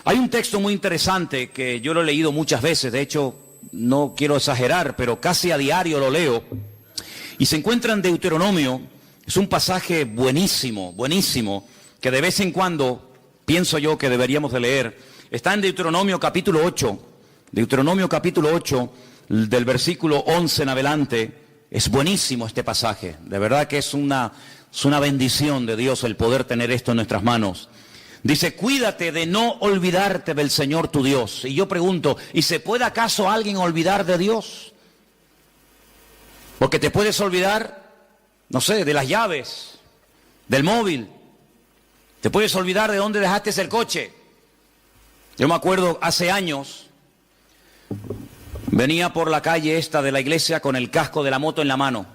Hay un texto muy interesante que yo lo he leído muchas veces, de hecho no quiero exagerar, pero casi a diario lo leo, y se encuentra en Deuteronomio. Es un pasaje buenísimo, buenísimo, que de vez en cuando pienso yo que deberíamos de leer. Está en Deuteronomio capítulo 8, del versículo 11 en adelante. Es buenísimo este pasaje, de verdad que es una bendición de Dios el poder tener esto en nuestras manos. Dice, cuídate de no olvidarte del Señor tu Dios. Y yo pregunto, ¿y se puede acaso alguien olvidar de Dios? Porque te puedes olvidar, no sé, de las llaves, del móvil. Te puedes olvidar de dónde dejaste el coche. Yo me acuerdo hace años, venía por la calle esta de la iglesia con el casco de la moto en la mano.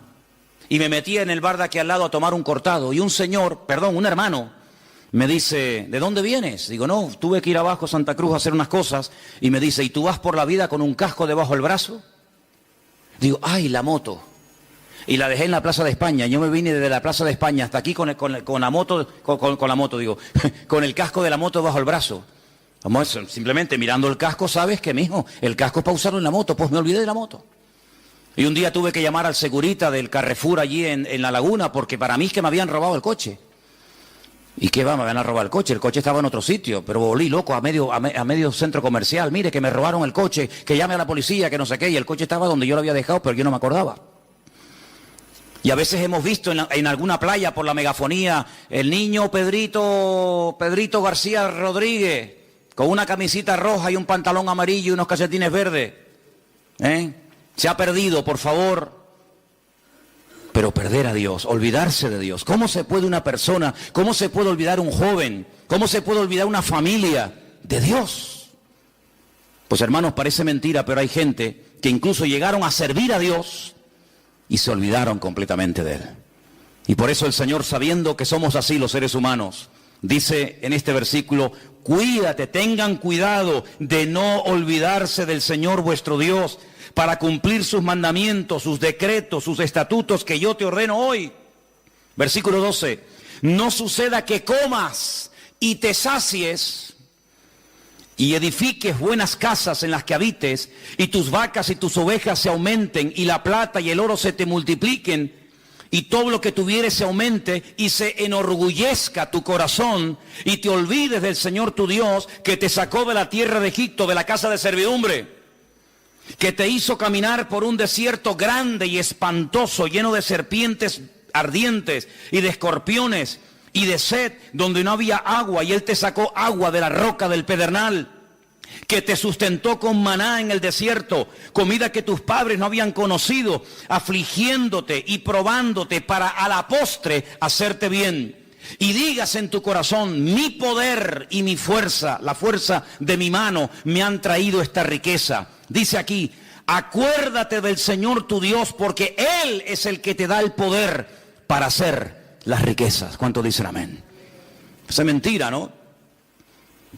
Y me metía en el bar de aquí al lado a tomar un cortado. Y un hermano, me dice, ¿de dónde vienes? Digo, no, tuve que ir abajo a Santa Cruz a hacer unas cosas. Y me dice, ¿y tú vas por la vida con un casco debajo del brazo? Digo, ¡ay, la moto! Y la dejé en la Plaza de España. Yo me vine desde la Plaza de España hasta aquí con la moto, con el casco de la moto bajo el brazo. Vamos, simplemente mirando el casco, sabes que, mijo, el casco es para usarlo en la moto. Pues me olvidé de la moto. Y un día tuve que llamar al segurita del Carrefour allí en La Laguna, porque para mí es que me habían robado el coche. ¿Y qué va? Me van a robar el coche estaba en otro sitio, pero volví loco a medio centro comercial. Mire, que me robaron el coche, que llame a la policía, que no sé qué, y el coche estaba donde yo lo había dejado, pero yo no me acordaba. Y a veces hemos visto en alguna playa por la megafonía, el niño Pedrito García Rodríguez, con una camisita roja y un pantalón amarillo y unos calcetines verdes. Se ha perdido, por favor. Pero perder a Dios, olvidarse de Dios. ¿Cómo se puede una persona, cómo se puede olvidar un joven, cómo se puede olvidar una familia de Dios? Pues hermanos, parece mentira, pero hay gente que incluso llegaron a servir a Dios y se olvidaron completamente de Él. Y por eso el Señor, sabiendo que somos así los seres humanos, dice en este versículo, cuídate, tengan cuidado de no olvidarse del Señor vuestro Dios, para cumplir sus mandamientos, sus decretos, sus estatutos que yo te ordeno hoy. Versículo 12. No suceda que comas y te sacies y edifiques buenas casas en las que habites, y tus vacas y tus ovejas se aumenten, y la plata y el oro se te multipliquen, y todo lo que tuvieres se aumente, y se enorgullezca tu corazón, y te olvides del Señor tu Dios, que te sacó de la tierra de Egipto, de la casa de servidumbre, que te hizo caminar por un desierto grande y espantoso, lleno de serpientes ardientes y de escorpiones y de sed, donde no había agua, y Él te sacó agua de la roca del pedernal, que te sustentó con maná en el desierto, comida que tus padres no habían conocido, afligiéndote y probándote para a la postre hacerte bien. Y digas en tu corazón, mi poder y mi fuerza, la fuerza de mi mano, me han traído esta riqueza. Dice aquí, acuérdate del Señor tu Dios, porque Él es el que te da el poder para hacer las riquezas. ¿Cuántos dicen amén? Esa es mentira, ¿no?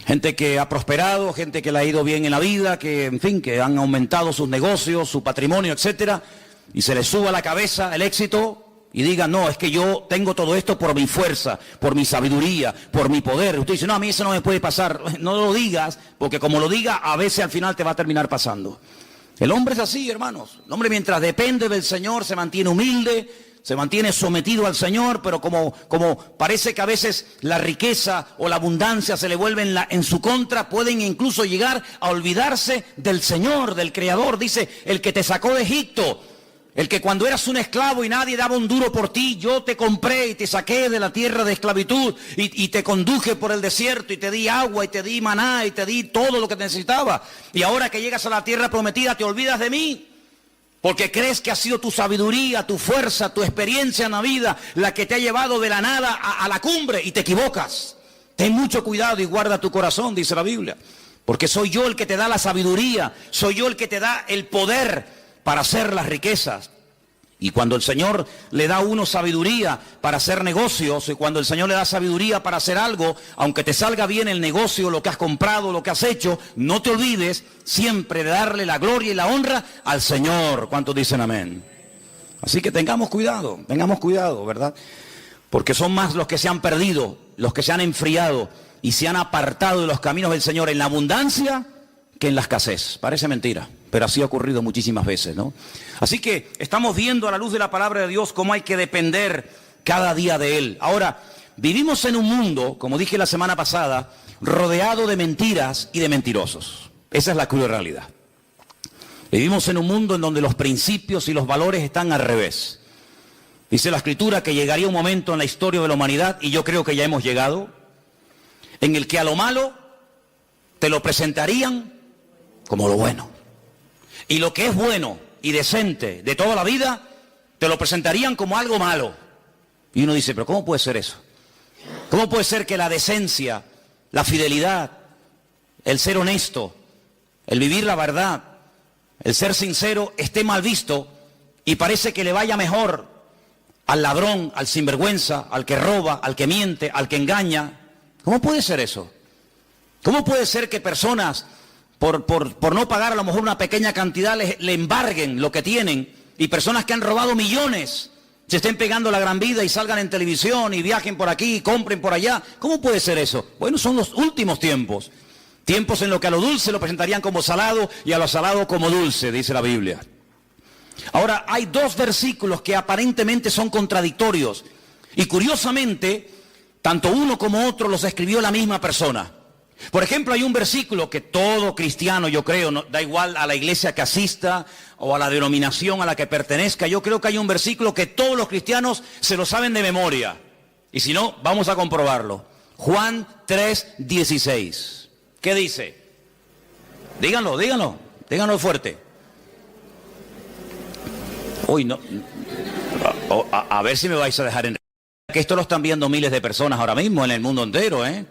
Gente que ha prosperado, gente que le ha ido bien en la vida, que en fin, que han aumentado sus negocios, su patrimonio, etcétera, y se les sube a la cabeza el éxito, y diga, no, es que yo tengo todo esto por mi fuerza, por mi sabiduría, por mi poder. Usted dice, no, a mí eso no me puede pasar. No lo digas, porque como lo diga, a veces al final te va a terminar pasando. El hombre es así, hermanos. El hombre, mientras depende del Señor, se mantiene humilde, se mantiene sometido al Señor, pero como parece que a veces la riqueza o la abundancia se le vuelven en su contra, pueden incluso llegar a olvidarse del Señor, del Creador. Dice, el que te sacó de Egipto, el que cuando eras un esclavo y nadie daba un duro por ti, yo te compré y te saqué de la tierra de esclavitud y te conduje por el desierto y te di agua y te di maná y te di todo lo que necesitaba. Y ahora que llegas a la tierra prometida te olvidas de mí. Porque crees que ha sido tu sabiduría, tu fuerza, tu experiencia en la vida la que te ha llevado de la nada a la cumbre y te equivocas. Ten mucho cuidado y guarda tu corazón, dice la Biblia. Porque soy yo el que te da la sabiduría, soy yo el que te da el poder para hacer las riquezas. Y cuando el Señor le da a uno sabiduría para hacer negocios, y cuando el Señor le da sabiduría para hacer algo, aunque te salga bien el negocio, lo que has comprado, lo que has hecho, no te olvides siempre de darle la gloria y la honra al Señor. ¿Cuántos dicen amén? Así que tengamos cuidado, ¿verdad? Porque son más los que se han perdido, los que se han enfriado y se han apartado de los caminos del Señor en la abundancia que en la escasez. Parece mentira, pero así ha ocurrido muchísimas veces, ¿no? Así que estamos viendo a la luz de la palabra de Dios cómo hay que depender cada día de Él. Ahora, vivimos en un mundo, como dije la semana pasada, rodeado de mentiras y de mentirosos. Esa es la cruda realidad. Vivimos en un mundo en donde los principios y los valores están al revés. Dice la Escritura que llegaría un momento en la historia de la humanidad, y yo creo que ya hemos llegado, en el que a lo malo te lo presentarían como lo bueno. Y lo que es bueno y decente de toda la vida, te lo presentarían como algo malo. Y uno dice, pero ¿cómo puede ser eso? ¿Cómo puede ser que la decencia, la fidelidad, el ser honesto, el vivir la verdad, el ser sincero esté mal visto y parece que le vaya mejor al ladrón, al sinvergüenza, al que roba, al que miente, al que engaña? ¿Cómo puede ser eso? ¿Cómo puede ser que personas por no pagar a lo mejor una pequeña cantidad le embarguen lo que tienen, y personas que han robado millones se estén pegando la gran vida y salgan en televisión y viajen por aquí y compren por allá? ¿Cómo puede ser eso? Bueno, son los últimos tiempos. Tiempos en los que a lo dulce lo presentarían como salado y a lo salado como dulce, dice la Biblia. Ahora, hay dos versículos que aparentemente son contradictorios. Y curiosamente, tanto uno como otro los escribió la misma persona. Por ejemplo, hay un versículo que todo cristiano, yo creo, no, da igual a la iglesia que asista o a la denominación a la que pertenezca, yo creo que hay un versículo que todos los cristianos se lo saben de memoria. Y si no, vamos a comprobarlo. Juan 3:16. ¿Qué dice? Díganlo fuerte. Uy, no. A ver si me vais a dejar en... Que esto lo están viendo miles de personas ahora mismo en el mundo entero, ¿eh?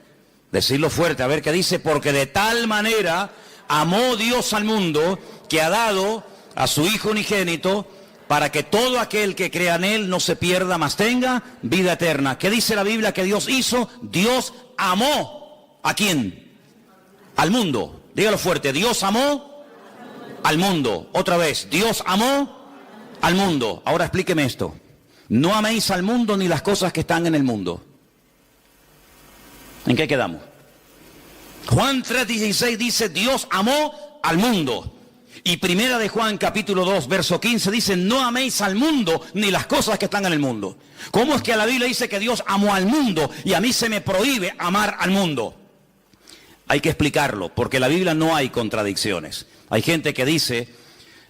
Decirlo fuerte, a ver qué dice. Porque de tal manera amó Dios al mundo que ha dado a su Hijo unigénito para que todo aquel que crea en Él no se pierda, mas tenga vida eterna. ¿Qué dice la Biblia que Dios hizo? Dios amó. ¿A quién? Al mundo. Dígalo fuerte. Dios amó al mundo. Otra vez. Dios amó al mundo. Ahora explíqueme esto. No améis al mundo ni las cosas que están en el mundo. ¿En qué quedamos? Juan 3:16 dice, Dios amó al mundo. Y primera de Juan capítulo 2 verso 15 dice, no améis al mundo ni las cosas que están en el mundo. ¿Cómo es que la Biblia dice que Dios amó al mundo y a mí se me prohíbe amar al mundo? Hay que explicarlo, porque en la Biblia no hay contradicciones. Hay gente que dice,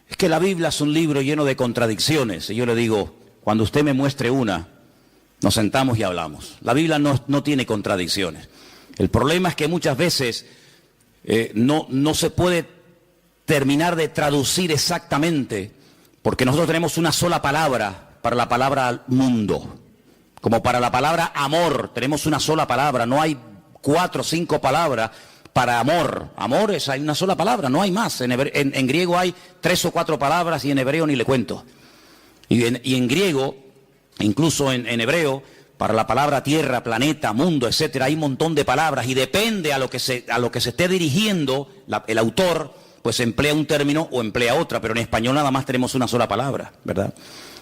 es que la Biblia es un libro lleno de contradicciones. Y yo le digo, cuando usted me muestre una, nos sentamos y hablamos. La Biblia no tiene contradicciones. El problema es que muchas veces no se puede terminar de traducir exactamente, porque nosotros tenemos una sola palabra para la palabra mundo. Como para la palabra amor, tenemos una sola palabra, no hay 4 o 5 palabras para amor. Amor hay una sola palabra, no hay más. En griego hay 3 o 4 palabras y en hebreo ni le cuento. Y en griego, incluso en hebreo, para la palabra tierra, planeta, mundo, etcétera, hay un montón de palabras y depende a lo que se esté dirigiendo el autor, pues emplea un término o emplea otra, pero en español nada más tenemos una sola palabra, ¿verdad?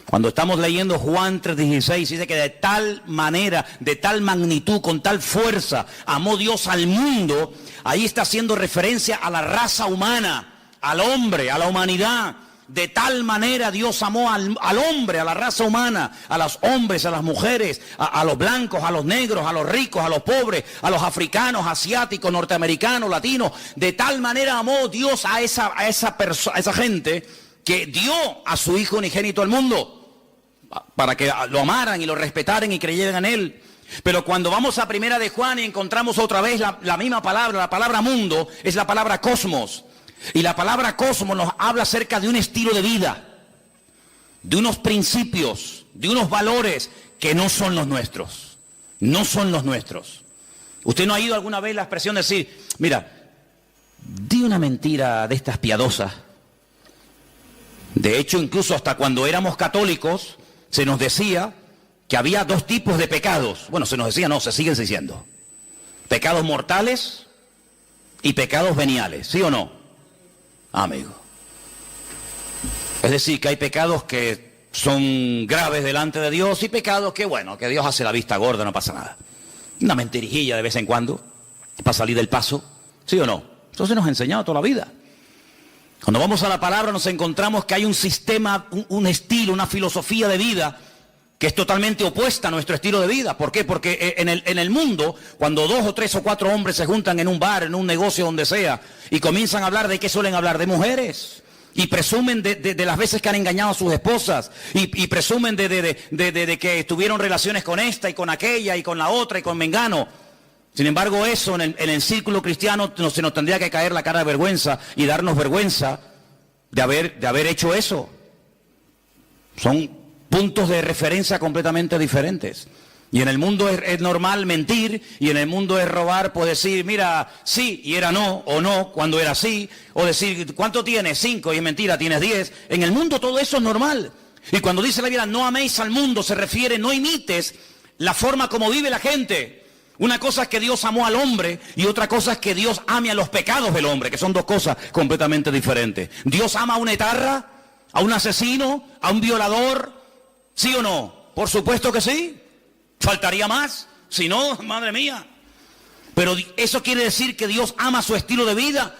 Cuando estamos leyendo Juan 3:16, dice que de tal manera, de tal magnitud, con tal fuerza, amó Dios al mundo. Ahí está haciendo referencia a la raza humana, al hombre, a la humanidad. De tal manera Dios amó al hombre, a la raza humana, a los hombres, a las mujeres, a los blancos, a los negros, a los ricos, a los pobres, a los africanos, asiáticos, norteamericanos, latinos. De tal manera amó Dios a esa gente que dio a su Hijo unigénito al mundo, para que lo amaran y lo respetaran y creyeran en Él. Pero cuando vamos a Primera de Juan y encontramos otra vez la misma palabra, la palabra mundo, es la palabra cosmos. Y la palabra cosmos nos habla acerca de un estilo de vida, de unos principios, de unos valores que no son los nuestros. No son los nuestros. ¿Usted no ha oído alguna vez la expresión de decir, mira, di una mentira de estas piadosas? De hecho, incluso hasta cuando éramos católicos, se nos decía que había dos tipos de pecados. Bueno, se nos decía, no, se siguen diciendo. Pecados mortales y pecados veniales, ¿sí o no? Amigo. Es decir, que hay pecados que son graves delante de Dios y pecados que, bueno, que Dios hace la vista gorda, no pasa nada. Una mentirijilla de vez en cuando, para salir del paso, ¿sí o no? Eso se nos ha enseñado toda la vida. Cuando vamos a la palabra nos encontramos que hay un sistema, un estilo, una filosofía de vida que es totalmente opuesta a nuestro estilo de vida. ¿Por qué? Porque en el mundo, cuando 2 o 3 o 4 hombres se juntan en un bar, en un negocio, donde sea, y comienzan a hablar, ¿de qué suelen hablar? De mujeres. Y presumen de las veces que han engañado a sus esposas. Y presumen de que tuvieron relaciones con esta y con aquella y con la otra y con mengano. Sin embargo, eso en el círculo cristiano se nos tendría que caer la cara de vergüenza y darnos vergüenza de haber hecho eso. Son puntos de referencia completamente diferentes. Y en el mundo es normal mentir, y en el mundo es robar, pues decir, mira, sí, y era no, o no, cuando era sí, o decir, ¿cuánto tienes? 5, y es mentira, tienes 10. En el mundo todo eso es normal. Y cuando dice la Biblia, no améis al mundo, se refiere, no imites la forma como vive la gente. Una cosa es que Dios amó al hombre y otra cosa es que Dios ame a los pecados del hombre, que son dos cosas completamente diferentes. ¿Dios ama a una etarra, a un asesino, a un violador? ¿Sí o no? Por supuesto que sí. ¿Faltaría más? Si no, madre mía. Pero eso quiere decir que Dios ama su estilo de vida.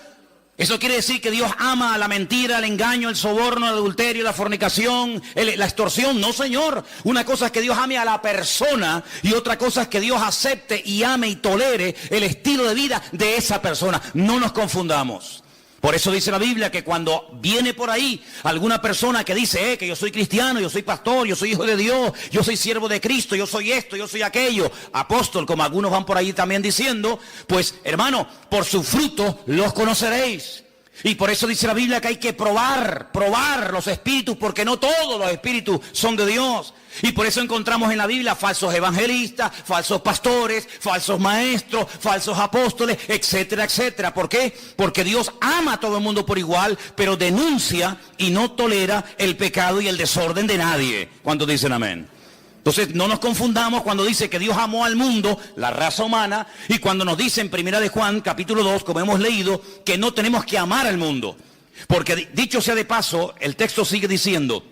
Eso quiere decir que Dios ama la mentira, el engaño, el soborno, el adulterio, la fornicación, la extorsión. No, Señor. Una cosa es que Dios ame a la persona y otra cosa es que Dios acepte y ame y tolere el estilo de vida de esa persona. No nos confundamos. Por eso dice la Biblia que cuando viene por ahí alguna persona que dice que yo soy cristiano, yo soy pastor, yo soy hijo de Dios, yo soy siervo de Cristo, yo soy esto, yo soy aquello, apóstol, como algunos van por ahí también diciendo, pues hermano, por su fruto los conoceréis. Y por eso dice la Biblia que hay que probar los espíritus, porque no todos los espíritus son de Dios. Y por eso encontramos en la Biblia falsos evangelistas, falsos pastores, falsos maestros, falsos apóstoles, etcétera, etcétera. ¿Por qué? Porque Dios ama a todo el mundo por igual, pero denuncia y no tolera el pecado y el desorden de nadie. ¿Cuántos dicen amén? Entonces no nos confundamos cuando dice que Dios amó al mundo, la raza humana, y cuando nos dice en Primera de Juan, capítulo 2, como hemos leído, que no tenemos que amar al mundo. Porque dicho sea de paso, el texto sigue diciendo,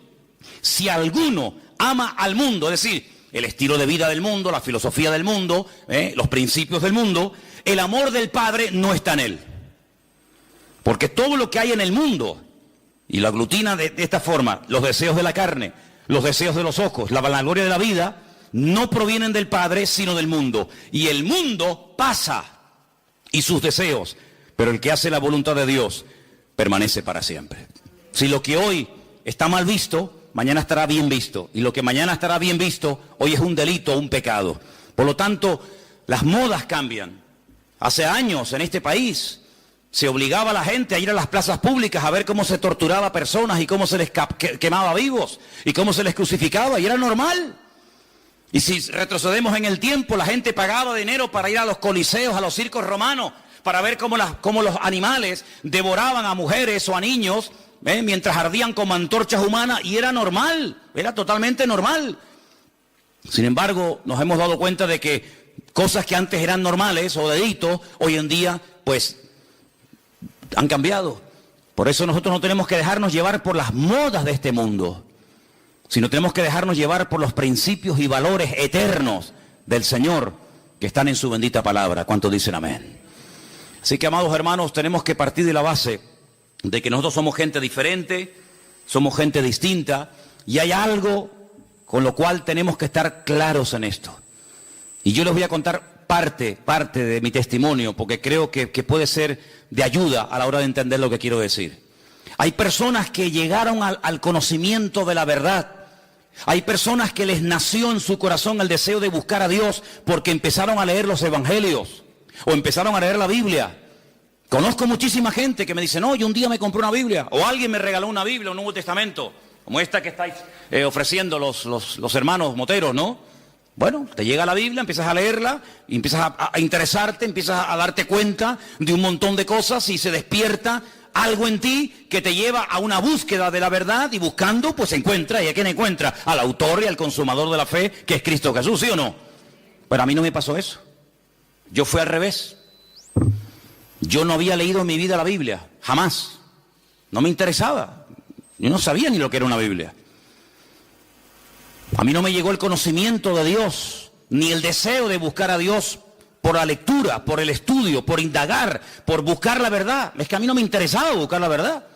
si alguno ama al mundo, es decir, el estilo de vida del mundo, la filosofía del mundo, los principios del mundo, el amor del Padre no está en él. Porque todo lo que hay en el mundo, y lo aglutina de esta forma, los deseos de la carne, los deseos de los ojos, la vanagloria de la vida, no provienen del Padre, sino del mundo. Y el mundo pasa, y sus deseos, pero el que hace la voluntad de Dios permanece para siempre. Si lo que hoy está mal visto, mañana estará bien visto. Y lo que mañana estará bien visto, hoy es un delito, un pecado. Por lo tanto, las modas cambian. Hace años en este país se obligaba a la gente a ir a las plazas públicas a ver cómo se torturaba a personas y cómo se les quemaba vivos y cómo se les crucificaba, y era normal. Y si retrocedemos en el tiempo, la gente pagaba dinero para ir a los coliseos, a los circos romanos, para ver cómo los animales devoraban a mujeres o a niños, mientras ardían como antorchas humanas, y era normal, era totalmente normal. Sin embargo, nos hemos dado cuenta de que cosas que antes eran normales o delitos, hoy en día, pues, han cambiado. Por eso nosotros no tenemos que dejarnos llevar por las modas de este mundo. sino tenemos que dejarnos llevar por los principios y valores eternos del Señor que están en su bendita palabra. ¿Cuántos dicen amén? Así que, amados hermanos, tenemos que partir de la base de que nosotros somos gente diferente, somos gente distinta, y hay algo con lo cual tenemos que estar claros en esto. Y yo les voy a contar parte de mi testimonio, porque creo que puede ser de ayuda a la hora de entender lo que quiero decir. Hay personas que llegaron al conocimiento de la verdad. Hay personas que les nació en su corazón el deseo de buscar a Dios porque empezaron a leer los evangelios o empezaron a leer la Biblia. Conozco muchísima gente que me dice, no, yo un día me compré una Biblia, o alguien me regaló una Biblia, un Nuevo Testamento, como esta que estáis ofreciendo los hermanos moteros, ¿no? Bueno, te llega la Biblia, empiezas a leerla, y empiezas a interesarte, empiezas a darte cuenta de un montón de cosas y se despierta algo en ti que te lleva a una búsqueda de la verdad, y buscando, pues encuentra. ¿Y a quién encuentra? Al autor y al consumador de la fe, que es Cristo Jesús, ¿sí o no? Pero a mí no me pasó eso. Yo fui al revés. Yo no había leído en mi vida la Biblia, jamás. No me interesaba. Yo no sabía ni lo que era una Biblia. A mí no me llegó el conocimiento de Dios, ni el deseo de buscar a Dios por la lectura, por el estudio, por indagar, por buscar la verdad. Es que a mí no me interesaba buscar la verdad,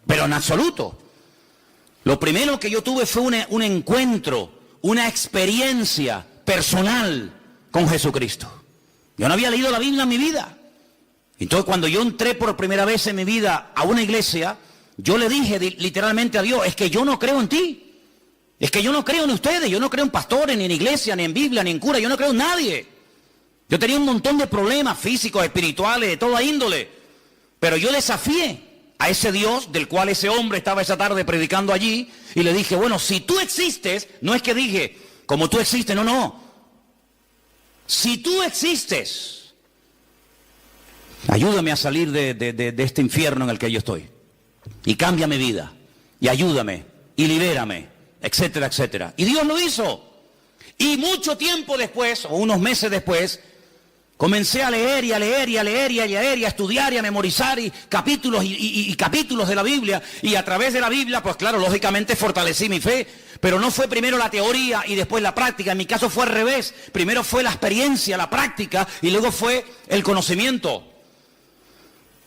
pero en absoluto. Lo primero que yo tuve fue un encuentro, una experiencia personal con Jesucristo. Yo no había leído la Biblia en mi vida. Entonces, cuando yo entré por primera vez en mi vida a una iglesia, yo le dije literalmente a Dios, es que yo no creo en ti. Es que yo no creo en ustedes, yo no creo en pastores, ni en iglesia, ni en Biblia, ni en cura, yo no creo en nadie. Yo tenía un montón de problemas físicos, espirituales, de toda índole. Pero yo desafié a ese Dios del cual ese hombre estaba esa tarde predicando allí, y le dije, bueno, si tú existes, no es que dije, como tú existes, no. Si tú existes, ayúdame a salir de este infierno en el que yo estoy. Y cambia mi vida, y ayúdame, y libérame, etcétera, etcétera. Y Dios lo hizo. Y mucho tiempo después, o unos meses después, comencé a leer y a leer y a leer y a leer y a estudiar y a memorizar capítulos y capítulos de la Biblia. Y a través de la Biblia, pues claro, lógicamente fortalecí mi fe. Pero no fue primero la teoría y después la práctica. En mi caso fue al revés. Primero fue la experiencia, la práctica, y luego fue el conocimiento.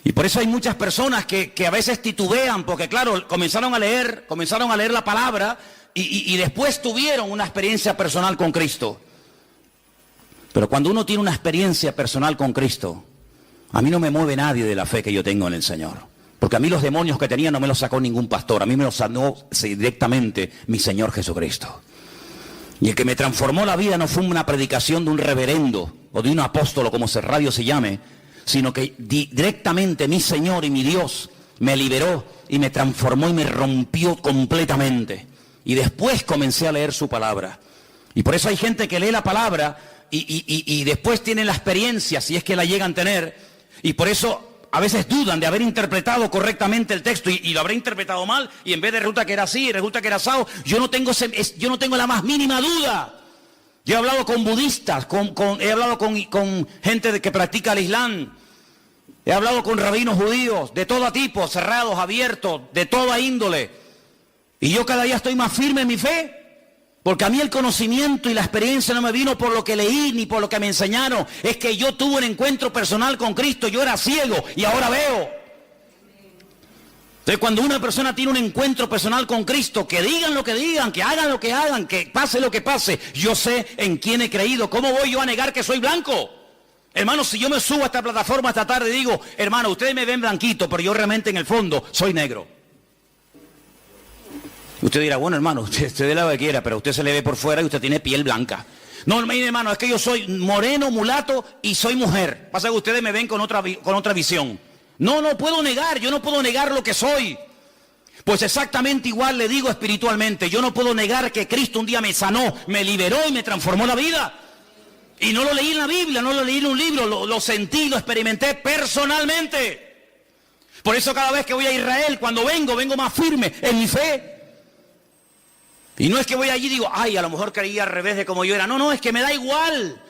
Y por eso hay muchas personas que a veces titubean, porque claro, comenzaron a leer la palabra y después tuvieron una experiencia personal con Cristo. Pero cuando uno tiene una experiencia personal con Cristo, a mí no me mueve nadie de la fe que yo tengo en el Señor. Porque a mí los demonios que tenía no me los sacó ningún pastor, a mí me los sanó directamente mi Señor Jesucristo. Y el que me transformó la vida no fue una predicación de un reverendo o de un apóstol, o como ese radio se llame, sino que directamente mi Señor y mi Dios me liberó y me transformó y me rompió completamente. Y después comencé a leer su palabra. Y por eso hay gente que lee la palabra y después tienen la experiencia, si es que la llegan a tener, y por eso a veces dudan de haber interpretado correctamente el texto y lo habré interpretado mal, y en vez de resulta que era así, resulta que era asado. Yo no tengo la más mínima duda. Yo he hablado con budistas, he hablado con gente que practica el Islam, he hablado con rabinos judíos de todo tipo, cerrados, abiertos, de toda índole. Y yo cada día estoy más firme en mi fe, porque a mí el conocimiento y la experiencia no me vino por lo que leí ni por lo que me enseñaron. Es que yo tuve un encuentro personal con Cristo. Yo era ciego y ahora veo. Entonces, cuando una persona tiene un encuentro personal con Cristo, que digan lo que digan, que hagan lo que hagan, que pase lo que pase, yo sé en quién he creído. ¿Cómo voy yo a negar que soy blanco? Hermano, si yo me subo a esta plataforma esta tarde y digo, hermano, ustedes me ven blanquito, pero yo realmente en el fondo soy negro. Usted dirá, bueno, hermano, usted de lo que quiera, pero usted se le ve por fuera y usted tiene piel blanca. No, mire, hermano, es que yo soy moreno, mulato y soy mujer. Pasa que ustedes me ven con otra visión. No puedo negar, yo no puedo negar lo que soy. Pues exactamente igual le digo espiritualmente. Yo no puedo negar que Cristo un día me sanó, me liberó y me transformó la vida. Y no lo leí en la Biblia, no lo leí en un libro, lo sentí, lo experimenté personalmente. Por eso cada vez que voy a Israel, cuando vengo más firme en mi fe. Y no es que voy allí y digo, ay, a lo mejor creía al revés de como yo era. No, es que me da igual.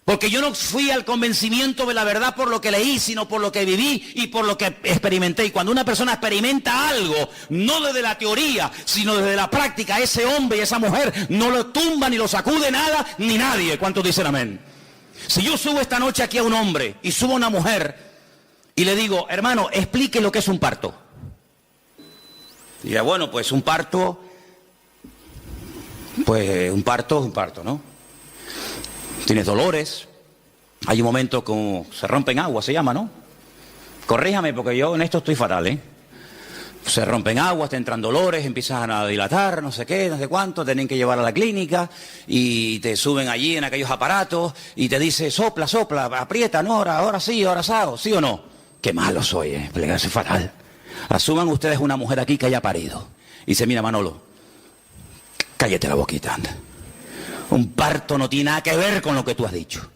Porque yo no fui al convencimiento de la verdad por lo que leí, sino por lo que viví y por lo que experimenté. Y cuando una persona experimenta algo, no desde la teoría, sino desde la práctica, ese hombre y esa mujer no lo tumba ni lo sacude nada ni nadie. ¿Cuántos dicen amén? Si yo subo esta noche aquí a un hombre y subo a una mujer y le digo, hermano, explique lo que es un parto. Y diga, bueno, pues un parto, ¿no? Tienes dolores, hay un momento como se rompen aguas, se llama, ¿no? Corríjame porque yo en esto estoy fatal, ¿eh? Se rompen aguas, te entran dolores, empiezan a dilatar, no sé qué, no sé cuánto, tienen que llevar a la clínica y te suben allí en aquellos aparatos y te dice, sopla, sopla, aprieta, no, ahora sí, ahora sago, ¿sí o no? Qué malo soy, plegarse fatal. Asuman ustedes una mujer aquí que haya parido y dice, mira Manolo, cállate la boquita, anda. Un parto no tiene nada que ver con lo que tú has dicho.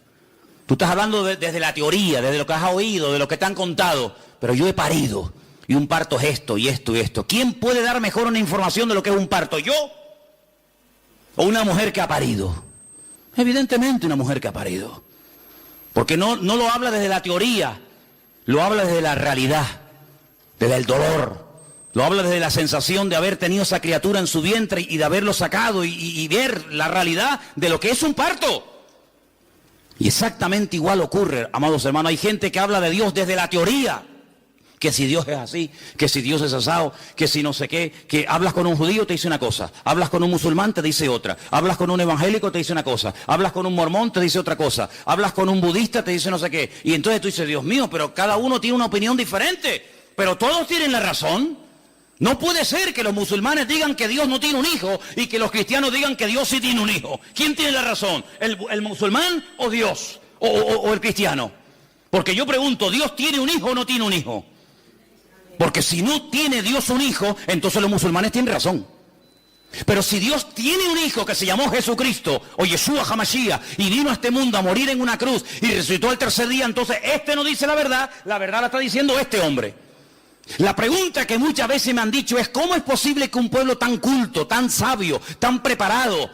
Tú estás hablando desde la teoría, desde lo que has oído, de lo que te han contado. Pero yo he parido. Y un parto es esto y esto y esto. ¿Quién puede dar mejor una información de lo que es un parto? ¿Yo? ¿O una mujer que ha parido? Evidentemente una mujer que ha parido. Porque no lo habla desde la teoría. Lo habla desde la realidad. Desde el dolor. Lo habla desde la sensación de haber tenido esa criatura en su vientre y de haberlo sacado y ver la realidad de lo que es un parto. Y exactamente igual ocurre, amados hermanos. Hay gente que habla de Dios desde la teoría. Que si Dios es así, que si Dios es asado, que si no sé qué. Que hablas con un judío, te dice una cosa. Hablas con un musulmán, te dice otra. Hablas con un evangélico, te dice una cosa. Hablas con un mormón, te dice otra cosa. Hablas con un budista, te dice no sé qué. Y entonces tú dices, Dios mío, pero cada uno tiene una opinión diferente. Pero todos tienen la razón. No puede ser que los musulmanes digan que Dios no tiene un hijo y que los cristianos digan que Dios sí tiene un hijo. ¿Quién tiene la razón? ¿El musulmán o Dios? ¿O el cristiano? Porque yo pregunto, ¿Dios tiene un hijo o no tiene un hijo? Porque si no tiene Dios un hijo, entonces los musulmanes tienen razón. Pero si Dios tiene un hijo que se llamó Jesucristo o Yeshua Hamashiach y vino a este mundo a morir en una cruz y resucitó al tercer día, entonces este no dice la verdad la está diciendo este hombre. La pregunta que muchas veces me han dicho es ¿cómo es posible que un pueblo tan culto, tan sabio, tan preparado,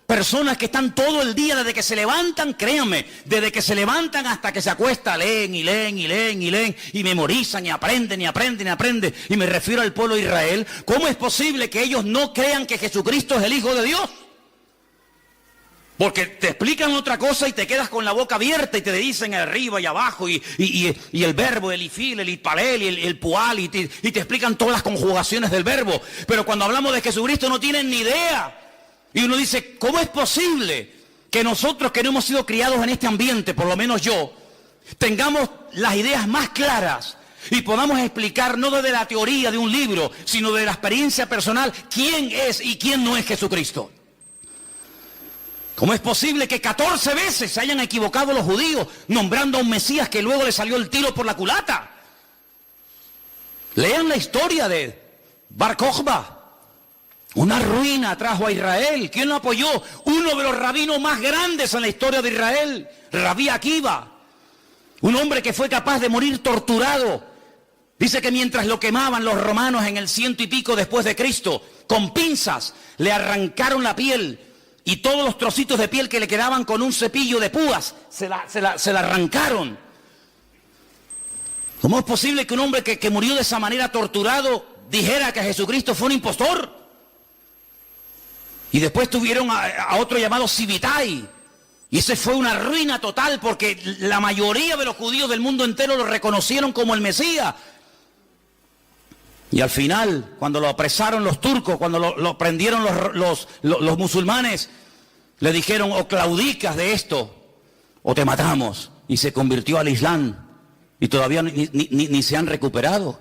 personas que están todo el día desde que se levantan, créanme, desde que se levantan hasta que se acuesta, leen y leen y leen y leen y memorizan y aprenden y aprenden y aprenden, y me refiero al pueblo de Israel, ¿cómo es posible que ellos no crean que Jesucristo es el Hijo de Dios? Porque te explican otra cosa y te quedas con la boca abierta y te dicen arriba y abajo y el verbo, el ifil, el itpalel, el pual y te explican todas las conjugaciones del verbo. Pero cuando hablamos de Jesucristo no tienen ni idea. Y uno dice, ¿cómo es posible que nosotros que no hemos sido criados en este ambiente, por lo menos yo, tengamos las ideas más claras y podamos explicar no desde la teoría de un libro, sino de la experiencia personal, quién es y quién no es Jesucristo? ¿Cómo es posible que 14 veces se hayan equivocado los judíos nombrando a un Mesías que luego le salió el tiro por la culata? Lean la historia de Bar Kokhba. Una ruina trajo a Israel. ¿Quién lo apoyó? Uno de los rabinos más grandes en la historia de Israel, Rabí Akiva. Un hombre que fue capaz de morir torturado. Dice que mientras lo quemaban los romanos en el 100 y pico después de Cristo, con pinzas le arrancaron la piel. Y todos los trocitos de piel que le quedaban con un cepillo de púas, se la arrancaron. ¿Cómo es posible que un hombre que murió de esa manera torturado dijera que Jesucristo fue un impostor? Y después tuvieron a otro llamado Sibitai. Y ese fue una ruina total porque la mayoría de los judíos del mundo entero lo reconocieron como el Mesías. Y al final, cuando lo apresaron los turcos, cuando lo prendieron los musulmanes, le dijeron, o claudicas de esto, o te matamos. Y se convirtió al Islam. Y todavía ni se han recuperado.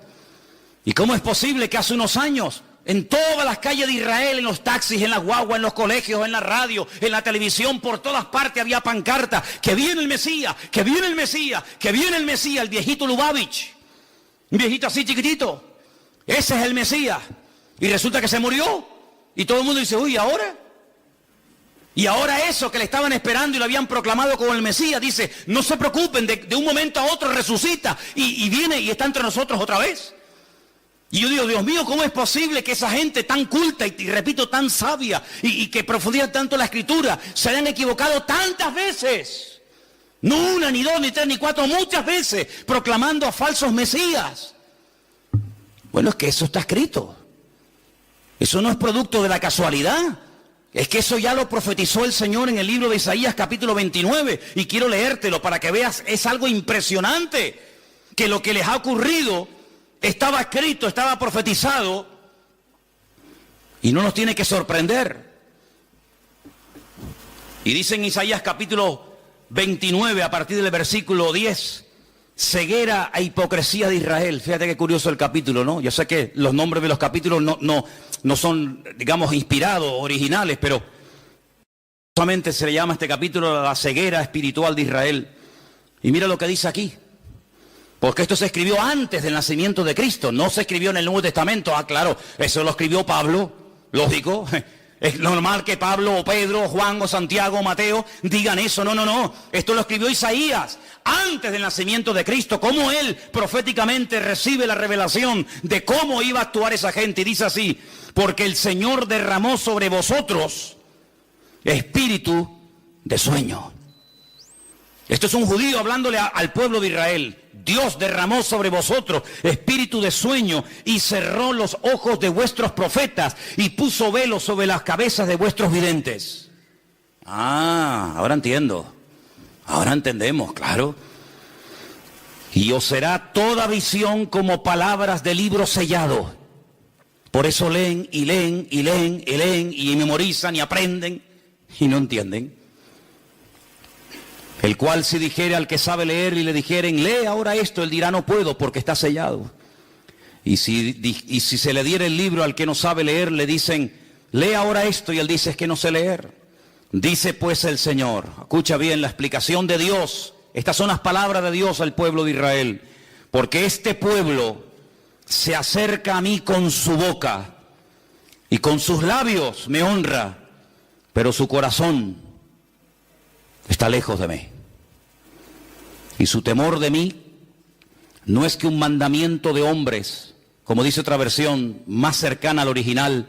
¿Y cómo es posible que hace unos años, en todas las calles de Israel, en los taxis, en las guaguas, en los colegios, en la radio, en la televisión, por todas partes había pancartas, que viene el Mesías, que viene el Mesías, que viene el Mesías, el viejito Lubavitch, un viejito así chiquitito? Ese es el Mesías. Y resulta que se murió. Y todo el mundo dice, uy, ¿ahora? Y ahora eso que le estaban esperando y lo habían proclamado como el Mesías, dice, no se preocupen, de un momento a otro resucita y viene y está entre nosotros otra vez. Y yo digo, Dios mío, ¿cómo es posible que esa gente tan culta y repito, tan sabia y que profundiza tanto la Escritura se hayan equivocado tantas veces? No una, ni dos, ni tres, ni cuatro, muchas veces, proclamando a falsos mesías. Bueno, es que eso está escrito. Eso no es producto de la casualidad. Es que eso ya lo profetizó el Señor en el libro de Isaías capítulo 29. Y quiero leértelo para que veas, es algo impresionante. Que lo que les ha ocurrido estaba escrito, estaba profetizado. Y no nos tiene que sorprender. Y dice en Isaías capítulo 29, a partir del versículo 10, ceguera e hipocresía de Israel. Fíjate qué curioso el capítulo, ¿no? Yo sé que los nombres de los capítulos no son, digamos, inspirados, originales, pero solamente se le llama a este capítulo la ceguera espiritual de Israel. Y mira lo que dice aquí. Porque esto se escribió antes del nacimiento de Cristo, no se escribió en el Nuevo Testamento. Ah, claro, eso lo escribió Pablo, lógico. Es normal que Pablo o Pedro o Juan o Santiago o Mateo digan eso. No. Esto lo escribió Isaías antes del nacimiento de Cristo. Cómo él proféticamente recibe la revelación de cómo iba a actuar esa gente. Y dice así: porque el Señor derramó sobre vosotros espíritu de sueño. Esto es un judío hablándole al pueblo de Israel. Dios derramó sobre vosotros espíritu de sueño y cerró los ojos de vuestros profetas y puso velo sobre las cabezas de vuestros videntes. Ah, ahora entiendo. Ahora entendemos, claro. Y os será toda visión como palabras de libro sellado. Por eso leen y leen y leen y leen y memorizan y aprenden y no entienden. El cual si dijere al que sabe leer y le dijeren, lee ahora esto, él dirá, no puedo porque está sellado. Y si se le diera el libro al que no sabe leer, le dicen, lee ahora esto, y él dice, es que no sé leer. Dice pues el Señor, escucha bien la explicación de Dios, estas son las palabras de Dios al pueblo de Israel, porque este pueblo se acerca a mí con su boca y con sus labios me honra, pero su corazón está lejos de mí. Y su temor de mí no es que un mandamiento de hombres, como dice otra versión más cercana al original,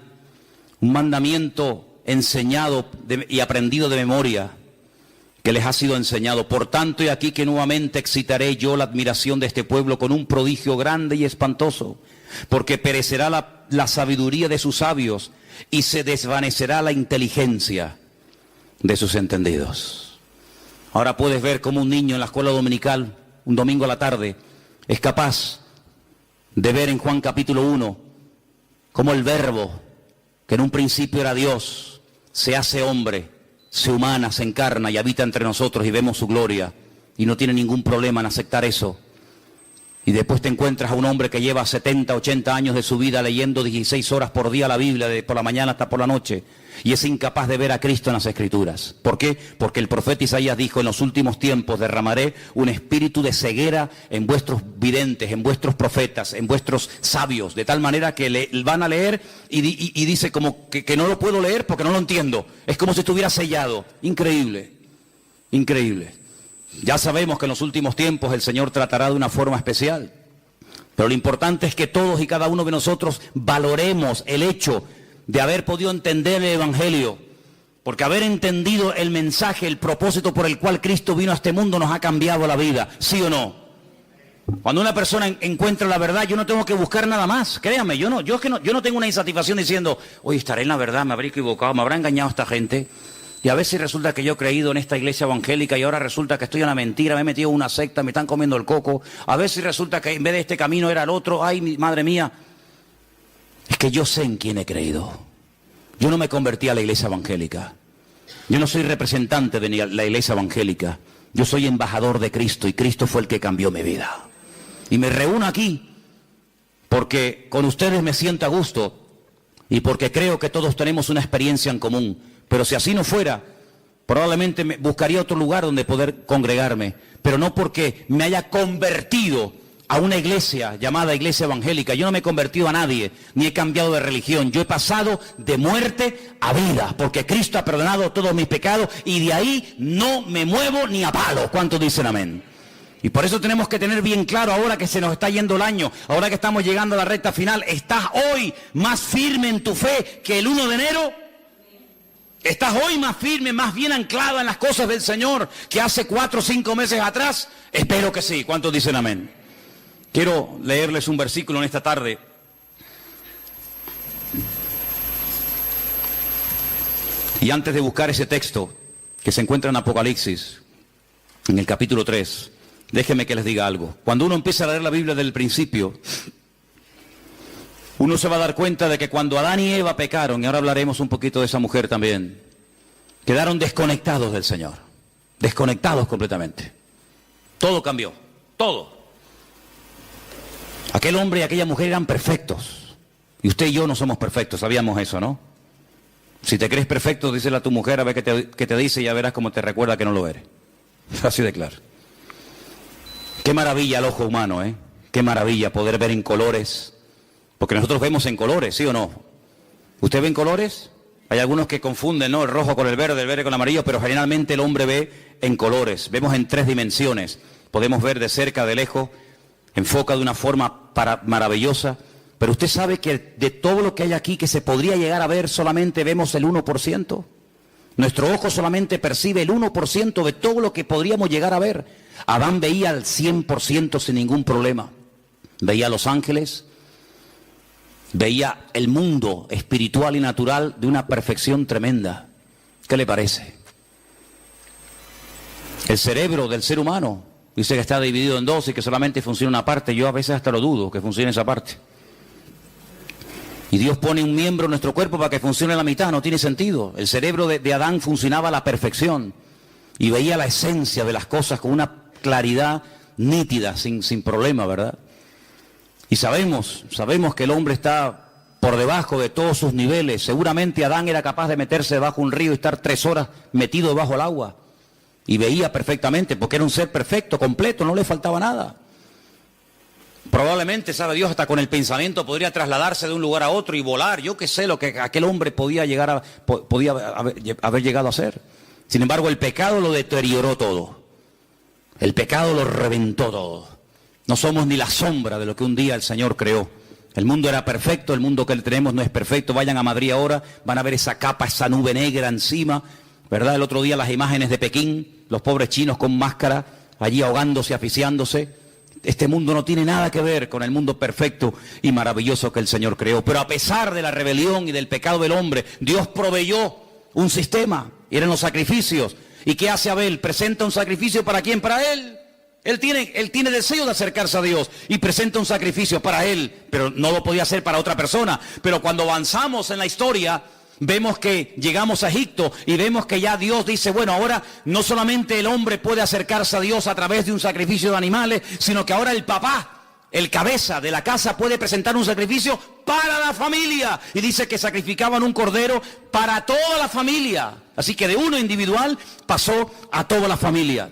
un mandamiento enseñado y aprendido de memoria, que les ha sido enseñado. Por tanto, he aquí que nuevamente excitaré yo la admiración de este pueblo con un prodigio grande y espantoso, porque perecerá la sabiduría de sus sabios y se desvanecerá la inteligencia de sus entendidos. Ahora puedes ver cómo un niño en la escuela dominical, un domingo a la tarde, es capaz de ver en Juan capítulo 1, cómo el Verbo, que en un principio era Dios, se hace hombre, se humana, se encarna y habita entre nosotros y vemos su gloria. Y no tiene ningún problema en aceptar eso. Y después te encuentras a un hombre que lleva 70, 80 años de su vida leyendo 16 horas por día la Biblia, por la mañana hasta por la noche, y es incapaz de ver a Cristo en las Escrituras. ¿Por qué? Porque el profeta Isaías dijo, en los últimos tiempos derramaré un espíritu de ceguera en vuestros videntes, en vuestros profetas, en vuestros sabios, de tal manera que van a leer y dice como que no lo puedo leer porque no lo entiendo. Es como si estuviera sellado. Increíble, increíble. Ya sabemos que en los últimos tiempos el Señor tratará de una forma especial, pero lo importante es que todos y cada uno de nosotros valoremos el hecho de haber podido entender el Evangelio, porque haber entendido el mensaje, el propósito por el cual Cristo vino a este mundo nos ha cambiado la vida, ¿sí o no? Cuando una persona encuentra la verdad, yo no tengo que buscar nada más, créanme, yo no tengo una insatisfacción diciendo, oye, estaré en la verdad, me habré equivocado, me habrá engañado esta gente. Y a veces resulta que yo he creído en esta iglesia evangélica y ahora resulta que estoy en la mentira, me he metido en una secta, me están comiendo el coco. A veces resulta que en vez de este camino era el otro. Ay, madre mía. Es que yo sé en quién he creído. Yo no me convertí a la iglesia evangélica. Yo no soy representante de la iglesia evangélica. Yo soy embajador de Cristo y Cristo fue el que cambió mi vida. Y me reúno aquí porque con ustedes me siento a gusto y porque creo que todos tenemos una experiencia en común. Pero si así no fuera, probablemente buscaría otro lugar donde poder congregarme. Pero no porque me haya convertido a una iglesia llamada iglesia evangélica. Yo no me he convertido a nadie, ni he cambiado de religión. Yo he pasado de muerte a vida, porque Cristo ha perdonado todos mis pecados y de ahí no me muevo ni a palo. ¿Cuántos dicen amén? Y por eso tenemos que tener bien claro, ahora que se nos está yendo el año, ahora que estamos llegando a la recta final, ¿estás hoy más firme en tu fe que el 1 de enero? ¿Estás hoy más firme, más bien anclada en las cosas del Señor que hace 4 o 5 meses atrás? Espero que sí. ¿Cuántos dicen amén? Quiero leerles un versículo en esta tarde. Y antes de buscar ese texto que se encuentra en Apocalipsis, en el capítulo 3, déjenme que les diga algo. Cuando uno empieza a leer la Biblia desde el principio, uno se va a dar cuenta de que cuando Adán y Eva pecaron, y ahora hablaremos un poquito de esa mujer también, quedaron desconectados del Señor, desconectados completamente. Todo cambió, todo. Aquel hombre y aquella mujer eran perfectos, y usted y yo no somos perfectos, sabíamos eso, ¿no? Si te crees perfecto, díselo a tu mujer a ver qué te dice y ya verás cómo te recuerda que no lo eres. Así de claro. Qué maravilla el ojo humano, ¿eh? Qué maravilla poder ver en colores. Porque nosotros vemos en colores, ¿sí o no? ¿Usted ve en colores? Hay algunos que confunden, ¿no? El rojo con el verde con el amarillo, pero generalmente el hombre ve en colores. Vemos en 3 dimensiones. Podemos ver de cerca, de lejos, enfoca de una forma maravillosa. Pero usted sabe que de todo lo que hay aquí que se podría llegar a ver, solamente vemos el 1%. Nuestro ojo solamente percibe el 1% de todo lo que podríamos llegar a ver. Adán veía al 100% sin ningún problema. Veía a los ángeles, veía el mundo espiritual y natural de una perfección tremenda. ¿Qué le parece? El cerebro del ser humano dice que está dividido en 2 y que solamente funciona una parte. Yo a veces hasta lo dudo que funcione esa parte. Y Dios pone un miembro en nuestro cuerpo para que funcione la mitad, no tiene sentido. El cerebro de Adán funcionaba a la perfección y veía la esencia de las cosas con una claridad nítida, sin problema, ¿verdad? Y sabemos que el hombre está por debajo de todos sus niveles. Seguramente Adán era capaz de meterse debajo de un río y estar 3 horas metido debajo del agua. Y veía perfectamente, porque era un ser perfecto, completo, no le faltaba nada. Probablemente, sabe Dios, hasta con el pensamiento podría trasladarse de un lugar a otro y volar. Yo qué sé lo que aquel hombre podía haber llegado a ser. Sin embargo, el pecado lo deterioró todo. El pecado lo reventó todo. No somos ni la sombra de lo que un día el Señor creó. El mundo era perfecto, el mundo que tenemos no es perfecto. Vayan a Madrid ahora, van a ver esa capa, esa nube negra encima, ¿verdad? El otro día las imágenes de Pekín, los pobres chinos con máscara, allí ahogándose, asfixiándose. Este mundo no tiene nada que ver con el mundo perfecto y maravilloso que el Señor creó. Pero a pesar de la rebelión y del pecado del hombre, Dios proveyó un sistema, eran los sacrificios. ¿Y qué hace Abel? Presenta un sacrificio ¿para quién? Para él. Él tiene deseo de acercarse a Dios y presenta un sacrificio para él, pero no lo podía hacer para otra persona. Pero cuando avanzamos en la historia, vemos que llegamos a Egipto y vemos que ya Dios dice, bueno, ahora no solamente el hombre puede acercarse a Dios a través de un sacrificio de animales, sino que ahora el papá, el cabeza de la casa, puede presentar un sacrificio para la familia. Y dice que sacrificaban un cordero para toda la familia. Así que de uno individual pasó a toda la familia.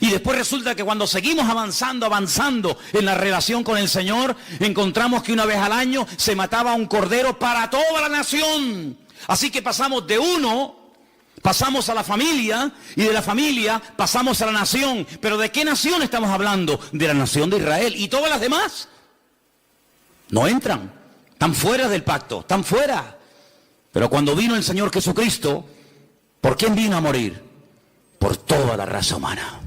Y después resulta que cuando seguimos avanzando en la relación con el Señor, encontramos que una vez al año se mataba un cordero para toda la nación. Así que pasamos de uno, pasamos a la familia, y de la familia pasamos a la nación. ¿Pero de qué nación estamos hablando? De la nación de Israel. ¿Y todas las demás? No entran, están fuera del pacto, están fuera. Pero cuando vino el Señor Jesucristo, ¿por quién vino a morir? Por toda la raza humana.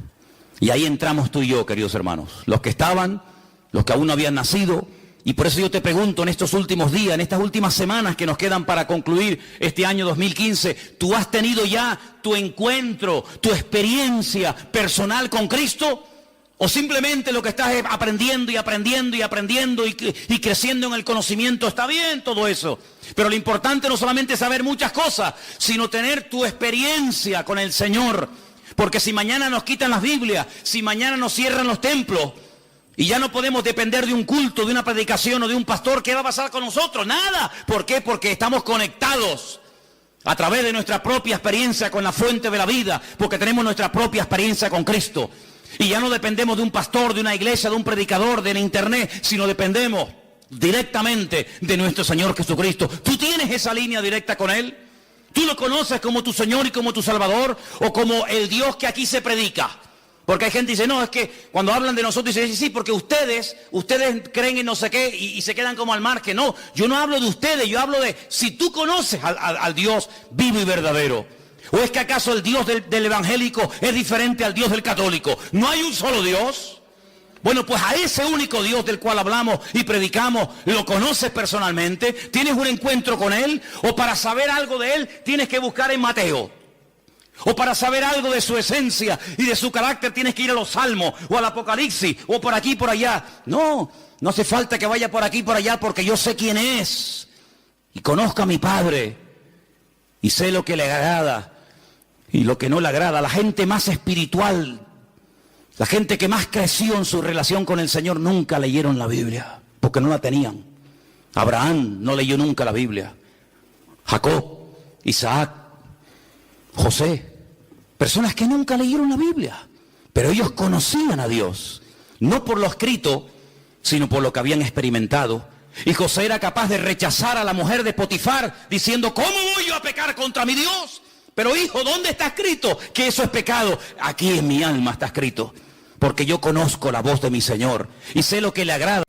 Y ahí entramos tú y yo, queridos hermanos, los que estaban, los que aún no habían nacido. Y por eso yo te pregunto en estos últimos días, en estas últimas semanas que nos quedan para concluir este año 2015, ¿tú has tenido ya tu encuentro, tu experiencia personal con Cristo? ¿O simplemente lo que estás es aprendiendo y creciendo en el conocimiento? Está bien todo eso, pero lo importante no solamente es saber muchas cosas, sino tener tu experiencia con el Señor. Porque si mañana nos quitan las Biblias, si mañana nos cierran los templos y ya no podemos depender de un culto, de una predicación o de un pastor, ¿qué va a pasar con nosotros? Nada. ¿Por qué? Porque estamos conectados a través de nuestra propia experiencia con la fuente de la vida, porque tenemos nuestra propia experiencia con Cristo. Y ya no dependemos de un pastor, de una iglesia, de un predicador, del internet, sino dependemos directamente de nuestro Señor Jesucristo. ¿Tú tienes esa línea directa con Él? ¿Tú lo conoces como tu Señor y como tu Salvador, o como el Dios que aquí se predica? Porque hay gente que dice, no, es que cuando hablan de nosotros dicen, sí, porque ustedes creen en no sé qué y se quedan como al margen. No, yo no hablo de ustedes, yo hablo de si tú conoces al Dios vivo y verdadero. ¿O es que acaso el Dios del evangélico es diferente al Dios del católico? ¿No hay un solo Dios? Bueno, pues a ese único Dios del cual hablamos y predicamos, ¿lo conoces personalmente? ¿Tienes un encuentro con Él? ¿O para saber algo de Él tienes que buscar en Mateo? O para saber algo de su esencia y de su carácter tienes que ir a los Salmos o al Apocalipsis o por aquí y por allá. No, no hace falta que vaya por aquí y por allá porque yo sé quién es. Y conozco a mi Padre. Y sé lo que le agrada y lo que no le agrada. La gente más espiritual, la gente que más creció en su relación con el Señor nunca leyeron la Biblia porque no la tenían. Abraham no leyó nunca la Biblia. Jacob, Isaac, José. Personas que nunca leyeron la Biblia, pero ellos conocían a Dios, no por lo escrito, sino por lo que habían experimentado. Y José era capaz de rechazar a la mujer de Potifar, diciendo, ¿cómo voy yo a pecar contra mi Dios? Pero hijo, ¿dónde está escrito que eso es pecado? Aquí en mi alma está escrito, porque yo conozco la voz de mi Señor y sé lo que le agrada.